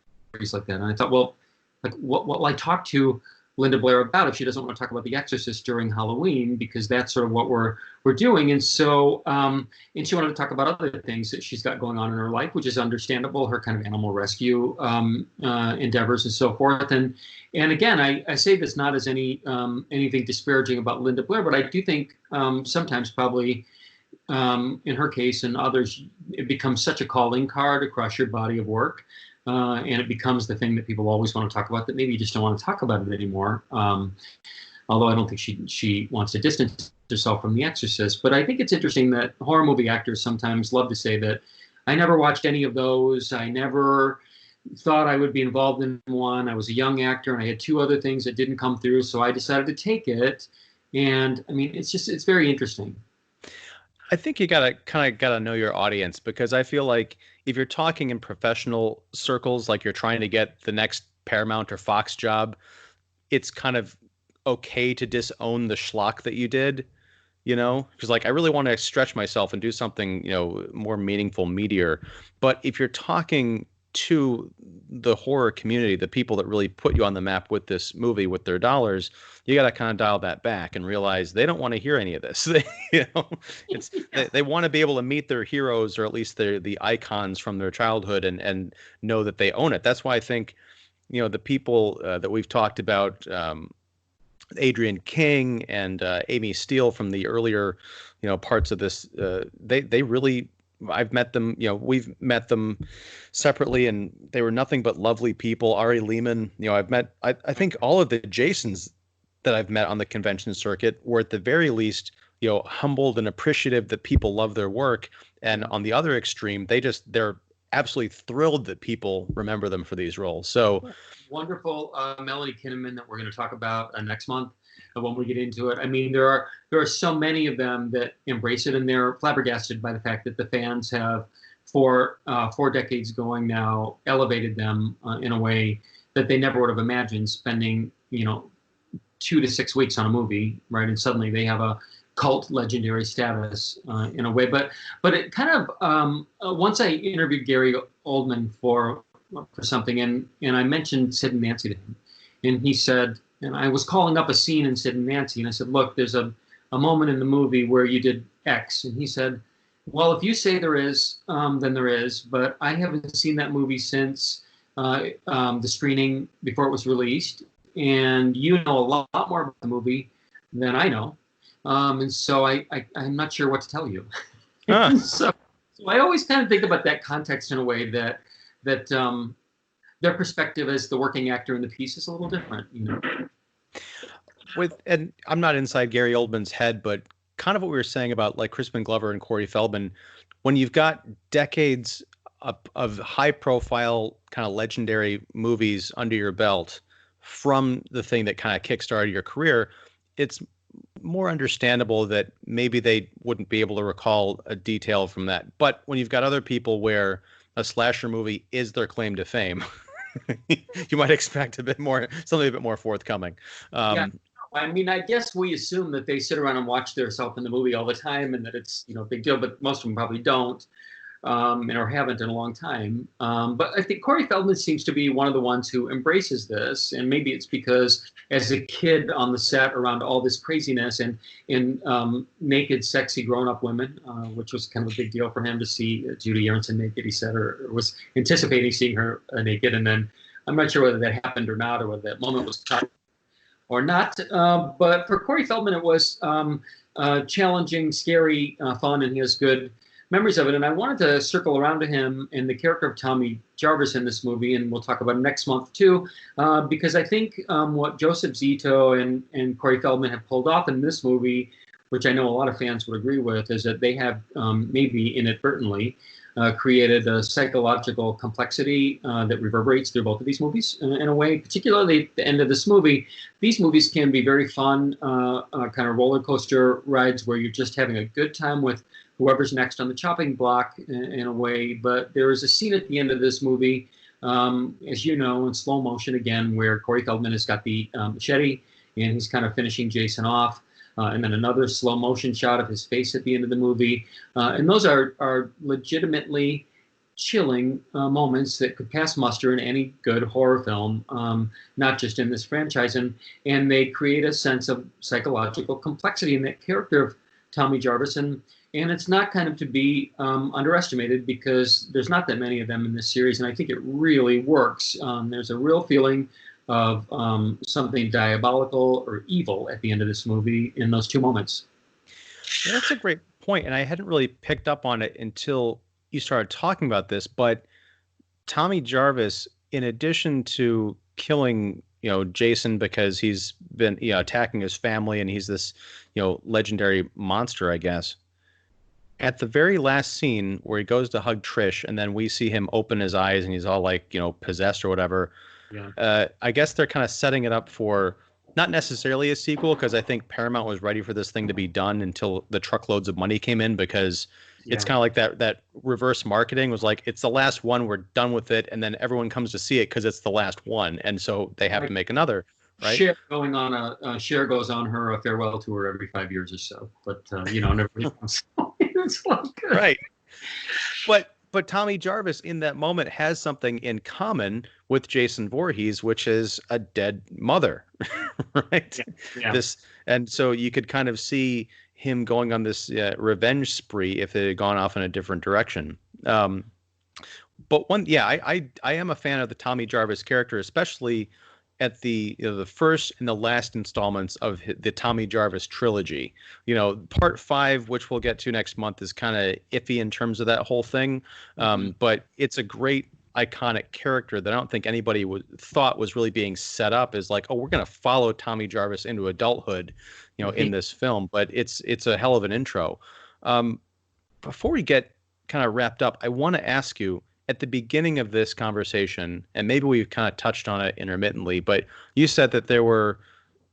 like that. And I thought, well, like, what will I talk to Linda Blair about if she doesn't want to talk about The Exorcist during Halloween, because that's sort of what we're doing. And so, and she wanted to talk about other things that she's got going on in her life, which is understandable, her kind of animal rescue endeavors and so forth. And again, I say this not as anything disparaging about Linda Blair, but I do think sometimes probably in her case and others, it becomes such a calling card across your body of work. And it becomes the thing that people always want to talk about, that maybe you just don't want to talk about it anymore. Although I don't think she wants to distance herself from The Exorcist. But I think it's interesting that horror movie actors sometimes love to say that I never watched any of those. I never thought I would be involved in one. I was a young actor and I had two other things that didn't come through, so I decided to take it. And I mean, it's very interesting. I think you gotta know your audience, because I feel like if you're talking in professional circles, like you're trying to get the next Paramount or Fox job, it's kind of okay to disown the schlock that you did, because like I really want to stretch myself and do something, more meaningful, meatier. But if you're talking to the horror community, the people that really put you on the map with this movie with their dollars, you got to kind of dial that back and realize they don't want to hear any of this. They want to be able to meet their heroes, or at least the icons from their childhood, and know that they own it. That's why I think, the people that we've talked about, Adrian King and Amy Steele from the earlier, parts of this, they really, I've met them, we've met them separately, and they were nothing but lovely people. Ari Lehman, I've met, I think all of the Jasons that I've met on the convention circuit were at the very least, humbled and appreciative that people love their work. And on the other extreme, they're absolutely thrilled that people remember them for these roles. So wonderful Melody Kinnaman that we're going to talk about next month when we get into it. I mean, there are so many of them that embrace it, and they're flabbergasted by the fact that the fans have, for 4 decades going now, elevated them in a way that they never would have imagined, spending 2 to 6 weeks on a movie, right? And suddenly they have a cult legendary status in a way. But it kind of, once I interviewed Gary Oldman for something, and I mentioned Sid and Nancy to him, and he said, and I was calling up a scene in Sid and Nancy, and I said, look, there's a moment in the movie where you did X. And he said, well, if you say there is, then there is, but I haven't seen that movie since the screening before it was released. and you know a lot more about the movie than I know, and so I'm not sure what to tell you. Huh. so, so I always kind of think about that context in a way that their perspective as the working actor in the piece is a little different, you know. And I'm not inside Gary Oldman's head, but kind of what we were saying about like Crispin Glover and Corey Feldman, when you've got decades of high profile kind of legendary movies under your belt from the thing that kind of kickstarted your career, it's more understandable that maybe they wouldn't be able to recall a detail from that. But when you've got other people where a slasher movie is their claim to fame, you might expect something a bit more forthcoming. Yeah. I mean, I guess we assume that they sit around and watch themselves in the movie all the time, and that it's, you know, a big deal. But most of them probably don't, or haven't in a long time. But I think Corey Feldman seems to be one of the ones who embraces this, and maybe it's because as a kid on the set around all this craziness and in naked, sexy, grown-up women, which was kind of a big deal for him to see Judy Aronson naked. He said, or was anticipating seeing her naked, and then I'm not sure whether that happened or not, or whether that moment was cut or not. But for Corey Feldman, it was challenging, scary, fun, and he has good memories of it. And I wanted to circle around to him and the character of Tommy Jarvis in this movie, and we'll talk about it next month too, because I think what Joseph Zito and Corey Feldman have pulled off in this movie, which I know a lot of fans would agree with, is that they have maybe inadvertently created a psychological complexity that reverberates through both of these movies in a way, particularly at the end of this movie. These movies can be very fun, kind of roller coaster rides where you're just having a good time with whoever's next on the chopping block in a way. But there is a scene at the end of this movie, as you know, in slow motion again, where Corey Feldman has got the machete and he's kind of finishing Jason off. And then another slow motion shot of his face at the end of the movie. And those are legitimately chilling moments that could pass muster in any good horror film, not just in this franchise. And they create a sense of psychological complexity in that character of Tommy Jarvis. And it's not kind of to be underestimated, because there's not that many of them in this series. And I think it really works. There's a real feeling of something diabolical or evil at the end of this movie in those two moments. Yeah, that's a great point, and I hadn't really picked up on it until you started talking about this. But Tommy Jarvis, in addition to killing, Jason because he's been, attacking his family, and he's this, legendary monster, I guess. At the very last scene where he goes to hug Trish, and then we see him open his eyes, and he's all like, possessed or whatever. Yeah. I guess they're kind of setting it up for not necessarily a sequel, because I think Paramount was ready for this thing to be done until the truckloads of money came in, because it's kind of like that reverse marketing was like, it's the last one, we're done with it, and then everyone comes to see it because it's the last one, and so they have to make another. Right? Cher goes on her farewell tour every 5 years or so, but nobody comes. It's like, right. But Tommy Jarvis in that moment has something in common with Jason Voorhees, which is a dead mother, right? Yeah. And so you could kind of see him going on this revenge spree if it had gone off in a different direction. I am a fan of the Tommy Jarvis character, especially at the the first and the last installments of the Tommy Jarvis trilogy. Part 5, which we'll get to next month, is kind of iffy in terms of that whole thing. But it's a great iconic character that I don't think anybody thought was really being set up as like, oh, we're going to follow Tommy Jarvis into adulthood, in this film. But it's a hell of an intro. Before we get kind of wrapped up, I want to ask you, at the beginning of this conversation, and maybe we've kind of touched on it intermittently, but you said that there were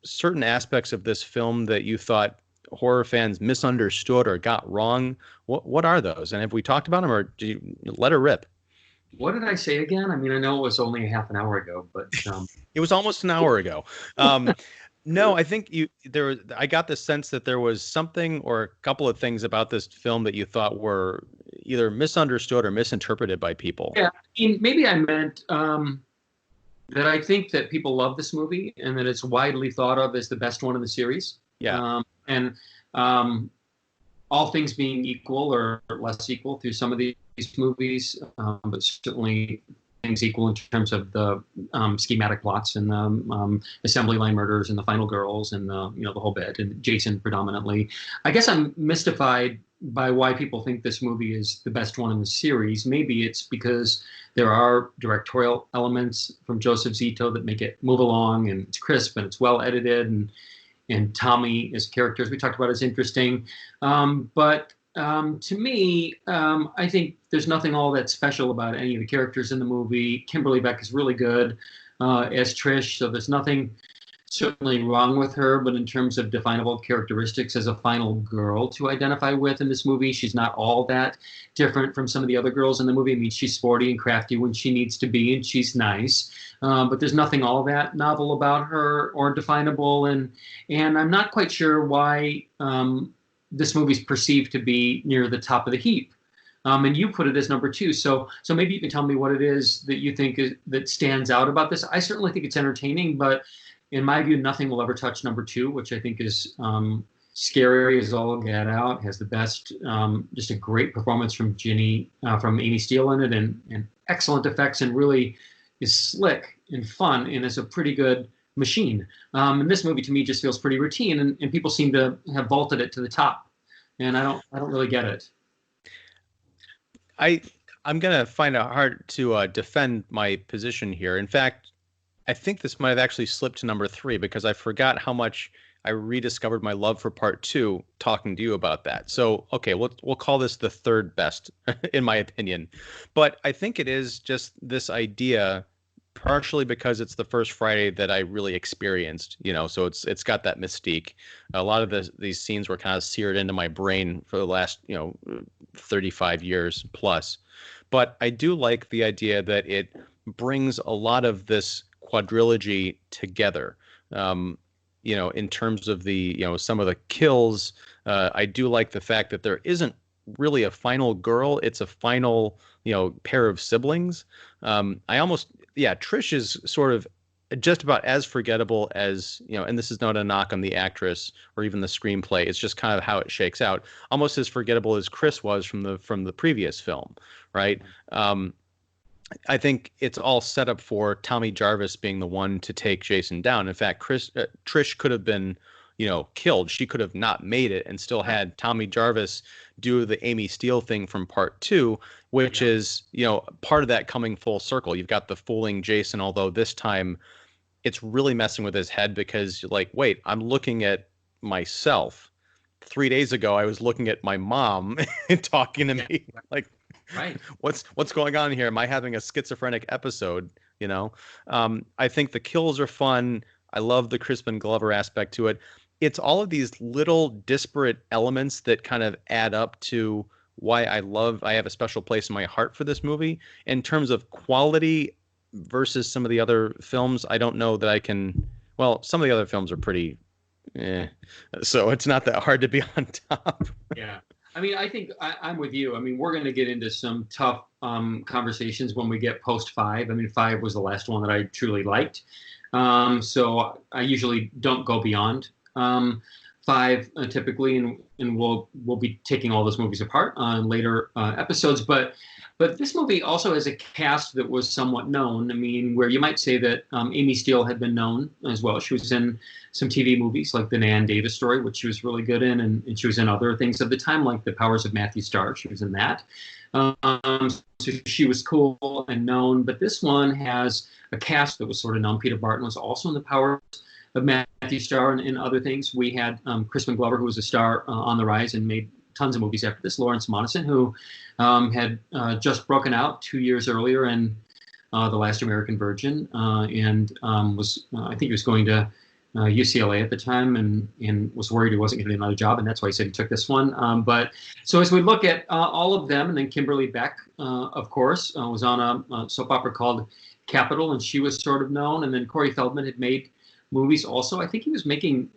certain aspects of this film that you thought horror fans misunderstood or got wrong. What are those? And have we talked about them, or do you let her rip? What did I say again? I mean, I know it was only a half an hour ago, but it was almost an hour ago. No, I think I got the sense that there was something or a couple of things about this film that you thought were either misunderstood or misinterpreted by people. Yeah, I mean, maybe I meant that I think that people love this movie and that it's widely thought of as the best one in the series. Yeah. All things being equal or less equal through some of these movies, but certainly things equal in terms of the schematic plots and the assembly line murders and the final girls and the whole bit, and Jason predominantly. I guess I'm mystified by why people think this movie is the best one in the series. Maybe it's because there are directorial elements from Joseph Zito that make it move along, and it's crisp and it's well edited, and Tommy as character, as we talked about, is interesting. But to me, I think there's nothing all that special about any of the characters in the movie. Kimberly Beck is really good as Trish, so there's nothing certainly wrong with her, but in terms of definable characteristics as a final girl to identify with in this movie, she's not all that different from some of the other girls in the movie. I mean, she's sporty and crafty when she needs to be, and she's nice, but there's nothing all that novel about her or definable, and I'm not quite sure why this movie's perceived to be near the top of the heap. And you put it as number 2. So maybe you can tell me what it is that you think that stands out about this. I certainly think it's entertaining, but in my view, nothing will ever touch number 2, which I think is scary as all get out. Has the best, just a great performance from Amy Steele in it, and excellent effects, and really is slick and fun, and is a pretty good machine. And this movie to me just feels pretty routine, and people seem to have vaulted it to the top, and I don't really get it. I'm gonna find it hard to defend my position here. In fact, I think this might have actually slipped to number 3 because I forgot how much I rediscovered my love for part 2 talking to you about that. So, okay, we'll call this the third best in my opinion. But I think it is just this idea, partially because it's the first Friday that I really experienced, so it's got that mystique. A lot of these scenes were kind of seared into my brain for the last, 35 years plus. But I do like the idea that it brings a lot of this quadrilogy together, in terms of the, some of the kills. I do like the fact that there isn't really a final girl. It's a final, pair of siblings. Trish is sort of just about as forgettable as, and this is not a knock on the actress or even the screenplay. It's just kind of how it shakes out. Almost as forgettable as Chris was from the previous film, right? I think it's all set up for Tommy Jarvis being the one to take Jason down. In fact, Trish could have been, killed. She could have not made it and still had Tommy Jarvis do the Amy Steele thing from part 2, which is, part of that coming full circle. You've got the fooling Jason, although this time it's really messing with his head because you're like, wait, I'm looking at myself. 3 days ago, I was looking at my mom talking to me like, right. What's going on here? Am I having a schizophrenic episode? I think the kills are fun. I love the Crispin Glover aspect to it. It's all of these little disparate elements that kind of add up to why I have a special place in my heart for this movie. In terms of quality versus some of the other films, I don't know that I can. Well, some of the other films are pretty, so it's not that hard to be on top. Yeah. I mean, I think I'm with you. I mean, we're going to get into some tough conversations when we get post 5. I mean, 5 was the last one that I truly liked. So I usually don't go beyond 5 typically, and we'll be taking all those movies apart on later episodes. But this movie also has a cast that was somewhat known. I mean, where you might say that Amy Steele had been known as well. She was in some TV movies like the Nan Davis Story, which she was really good in, and she was in other things of the time like The Powers of Matthew Starr. She was in that. So she was cool and known. But this one has a cast that was sort of known. Peter Barton was also in The Powers of Matthew Starr and other things. We had Crispin Glover, who was a star on the rise and made tons of movies after this. Lawrence Monason, who had just broken out 2 years earlier in The Last American Virgin, and was I think he was going to UCLA at the time, and was worried he wasn't going to get another job, and that's why he said he took this one. But so as we look at all of them, and then Kimberly Beck, of course, was on a soap opera called Capital, and she was sort of known. And then Corey Feldman had made movies also. I think he was making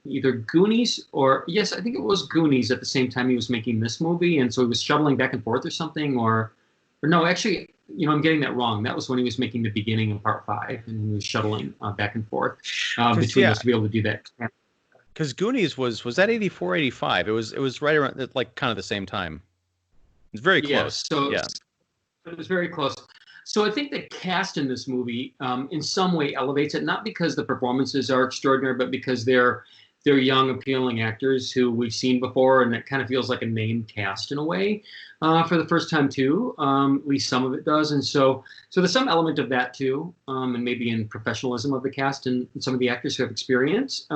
either Goonies or, yes, I think it was Goonies at the same time he was making this movie. And so he was shuttling back and forth or something, or no, actually, I'm getting that wrong. That was when he was making the beginning of part 5, and he was shuttling back and forth between us to be able to do that. Because Goonies was that 84, 85? It was right around, like, kind of the same time. It's very close. It was very close. So I think the cast in this movie, in some way, elevates it, not because the performances are extraordinary, but because they're young, appealing actors who we've seen before, and it kind of feels like a name cast in a way for the first time too. At least some of it does, and so there's some element of that too, and maybe in professionalism of the cast and some of the actors who have experience.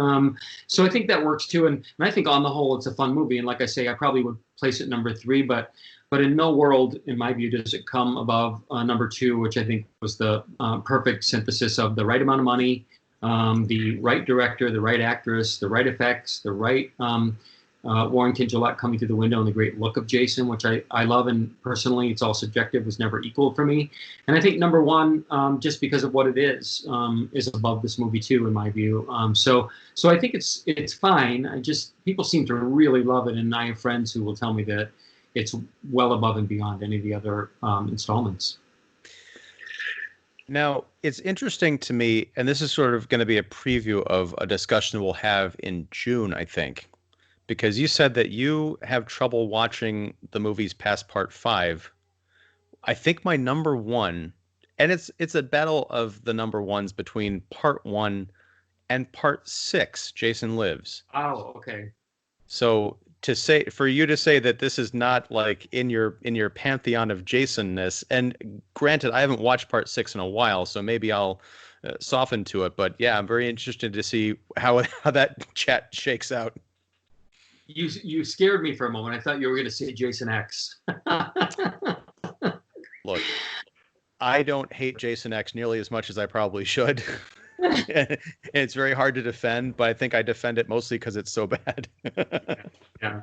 So I think that works too, and I think on the whole, it's a fun movie. And like I say, I probably would place it number 3, but in no world, in my view, does it come above number 2, which I think was the perfect synthesis of the right amount of money, the right director, the right actress, the right effects, the right Warrington Gillette coming through the window, and the great look of Jason, which I love. And personally, it's all subjective, was never equal for me. And I think number 1, just because of what it is above this movie too, in my view. So I think it's fine. People seem to really love it, and I have friends who will tell me that it's well above and beyond any of the other installments. Now, it's interesting to me, and this is sort of going to be a preview of a discussion we'll have in June, I think, because you said that you have trouble watching the movies past part 5. I think my number 1, and it's a battle of the number 1s between part 1 and part 6, Jason Lives. Oh, okay. So for you to say that this is not like in your pantheon of Jasonness, and granted, I haven't watched part 6 in a while, so maybe I'll soften to it. But yeah, I'm very interested to see how that chat shakes out. You scared me for a moment. I thought you were going to say Jason X. Look, I don't hate Jason X nearly as much as I probably should. And it's very hard to defend, but I think I defend it mostly because it's so bad. Yeah.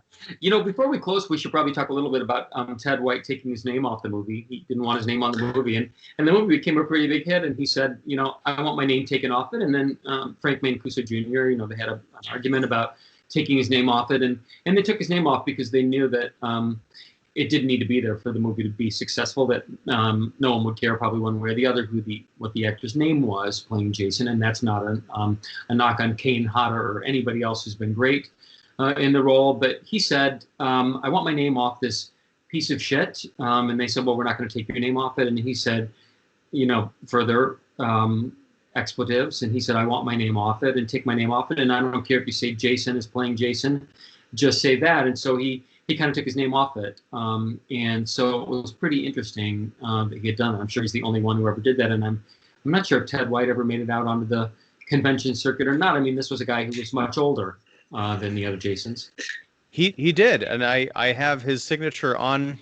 Before we close, we should probably talk a little bit about Ted White taking his name off the movie. He didn't want his name on the movie, and the movie became a pretty big hit, and he said, I want my name taken off it. And then Frank Mancuso Jr., they had an argument about taking his name off it, and they took his name off because they knew that it didn't need to be there for the movie to be successful, that no one would care probably one way or the other what the actor's name was playing Jason. And that's not a knock on Kane Hodder or anybody else who's been great in the role. But he said, I want my name off this piece of shit. And they said, well, we're not going to take your name off it. And he said, further expletives. And he said, I want my name off it and take my name off it. And I don't care if you say Jason is playing Jason, just say that. And so he kind of took his name off it. And so it was pretty interesting that he had done it. I'm sure he's the only one who ever did that. And I'm not sure if Ted White ever made it out onto the convention circuit or not. I mean, this was a guy who was much older than the other Jasons. He did. And I have his signature on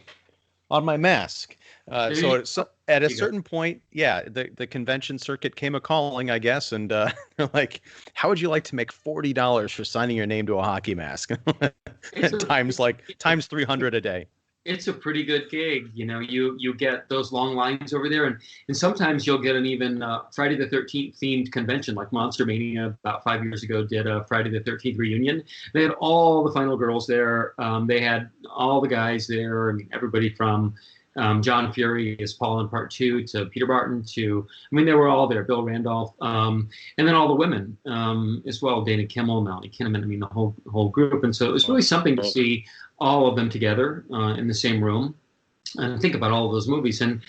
my mask. So at a certain point, yeah, the convention circuit came a calling, I guess, and they're like, "How would you like to make $40 for signing your name to a hockey mask?" times 300 a day. It's a pretty good gig, You get those long lines over there, and sometimes you'll get an even Friday the 13th themed convention, like Monster Mania about 5 years ago did a Friday the 13th reunion. They had all the final girls there. They had all the guys there, and everybody from John Fury as Paul in part 2 to Peter Barton they were all there, Bill Randolph, and then all the women as well, Dana Kimmel, Melanie Kinnaman, the whole group. And so it was really something to see all of them together in the same room and think about all of those movies. And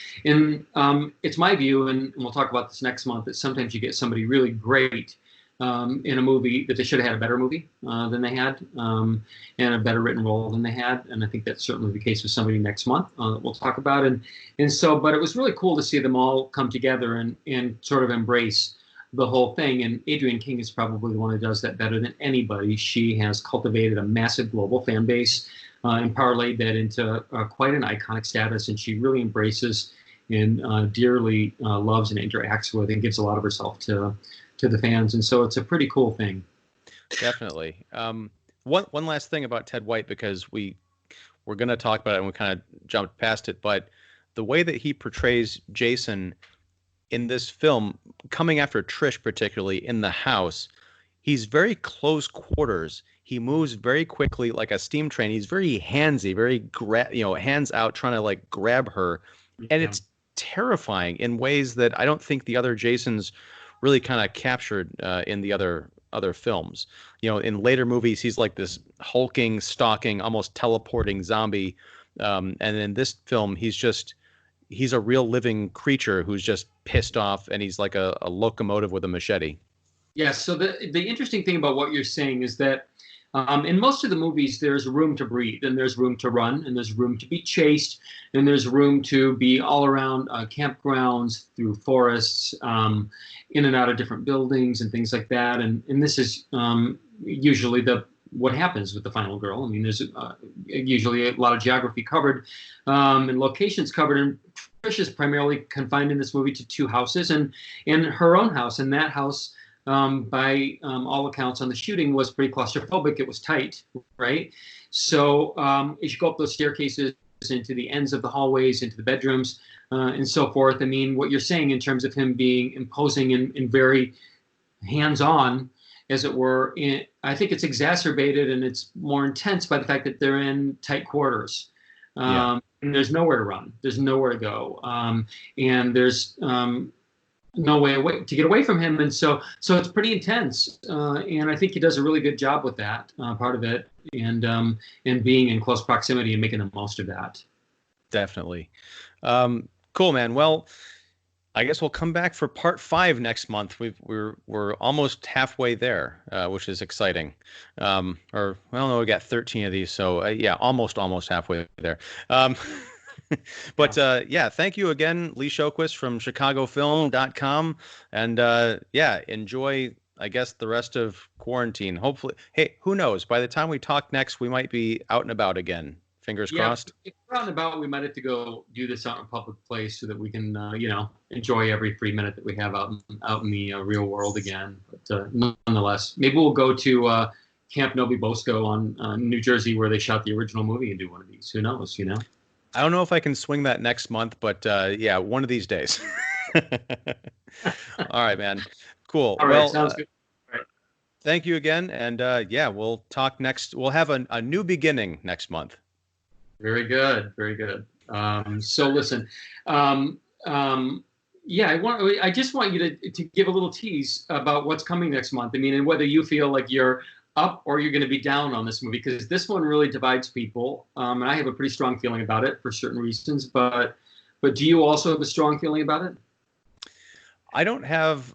it's my view, and we'll talk about this next month, that sometimes you get somebody really great in a movie that they should have had a better movie than they had, and a better written role than they had. And I think that's certainly the case with somebody next month that we'll talk about. And so, but it was really cool to see them all come together and sort of embrace the whole thing. And Adrienne King is probably the one who does that better than anybody. She has cultivated a massive global fan base and parlayed that into quite an iconic status. And she really embraces and dearly loves and interacts with and gives a lot of herself to the fans. And so it's a pretty cool thing. Definitely. One last thing about Ted White, because we're going to talk about it and we kind of jumped past it, but the way that he portrays Jason in this film, coming after Trish, particularly in the house, he's very close quarters. He moves very quickly, like a steam train. He's very handsy, very hands out, trying to like grab her. And it's terrifying in ways that I don't think the other Jasons really kind of captured in the other films. In later movies, he's like this hulking, stalking, almost teleporting zombie. And in this film, he's just he's a real living creature who's just pissed off, and he's like a locomotive with a machete. Yeah. So the interesting thing about what you're saying is that in most of the movies, there's room to breathe, and there's room to run, and there's room to be chased, and there's room to be all around campgrounds, through forests, in and out of different buildings, and things like that. And this is usually what happens with the final girl. I mean, there's usually a lot of geography covered, and locations covered. And Trish is primarily confined in this movie to two houses, and her own house, and that house, by all accounts on the shooting, was pretty claustrophobic. It was tight, right? So as you go up those staircases into the ends of the hallways, into the bedrooms, and so forth, I mean, what you're saying in terms of him being imposing and very hands-on, as it were, I think it's exacerbated and it's more intense by the fact that they're in tight quarters. And there's nowhere to run. There's nowhere to go. And there's no way to get away from him, and so it's pretty intense, and I think he does a really good job with that part of it, and being in close proximity and making the most of that. Definitely. Cool, man. Well, I guess we'll come back for part 5 next month. We're almost halfway there, which is exciting. Or well, no, we got 13 of these, so yeah, almost halfway there. But yeah, thank you again, Lee Shoquist from ChicagoFilm.com, and yeah, enjoy, I guess, the rest of quarantine. Hopefully, hey, who knows? By the time we talk next, we might be out and about again. Fingers crossed. If we're out and about, we might have to go do this out in a public place so that we can, enjoy every free minute that we have out in the real world again. But nonetheless, maybe we'll go to Camp Novi Bosco on New Jersey, where they shot the original movie, and do one of these. Who knows? I don't know if I can swing that next month, but yeah, one of these days. All right, man. Cool. All right, well, sounds good. All right. Thank you again, and yeah, we'll talk next. We'll have a new beginning next month. Very good. Very good. So listen, yeah, I just want you to give a little tease about what's coming next month. I mean, and whether you feel like you're up or you're going to be down on this movie, because this one really divides people, and I have a pretty strong feeling about it for certain reasons. But do you also have a strong feeling about it? I don't have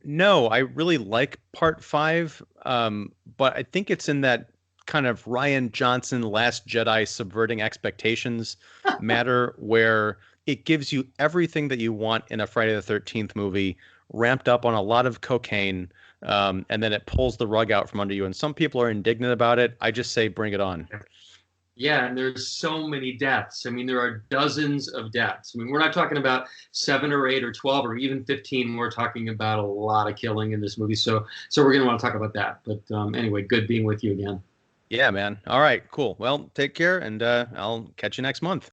no. I really like part 5, but I think it's in that kind of Rian Johnson Last Jedi subverting expectations matter, where it gives you everything that you want in a Friday the 13th movie, ramped up on a lot of cocaine, and then it pulls the rug out from under you. And some people are indignant about it. I just say, bring it on. Yeah, and there's so many deaths. I mean, there are dozens of deaths. I mean, we're not talking about 7 or 8 or 12 or even 15. We're talking about a lot of killing in this movie. So we're going to want to talk about that. But anyway, good being with you again. Yeah, man. All right, cool. Well, take care, and I'll catch you next month.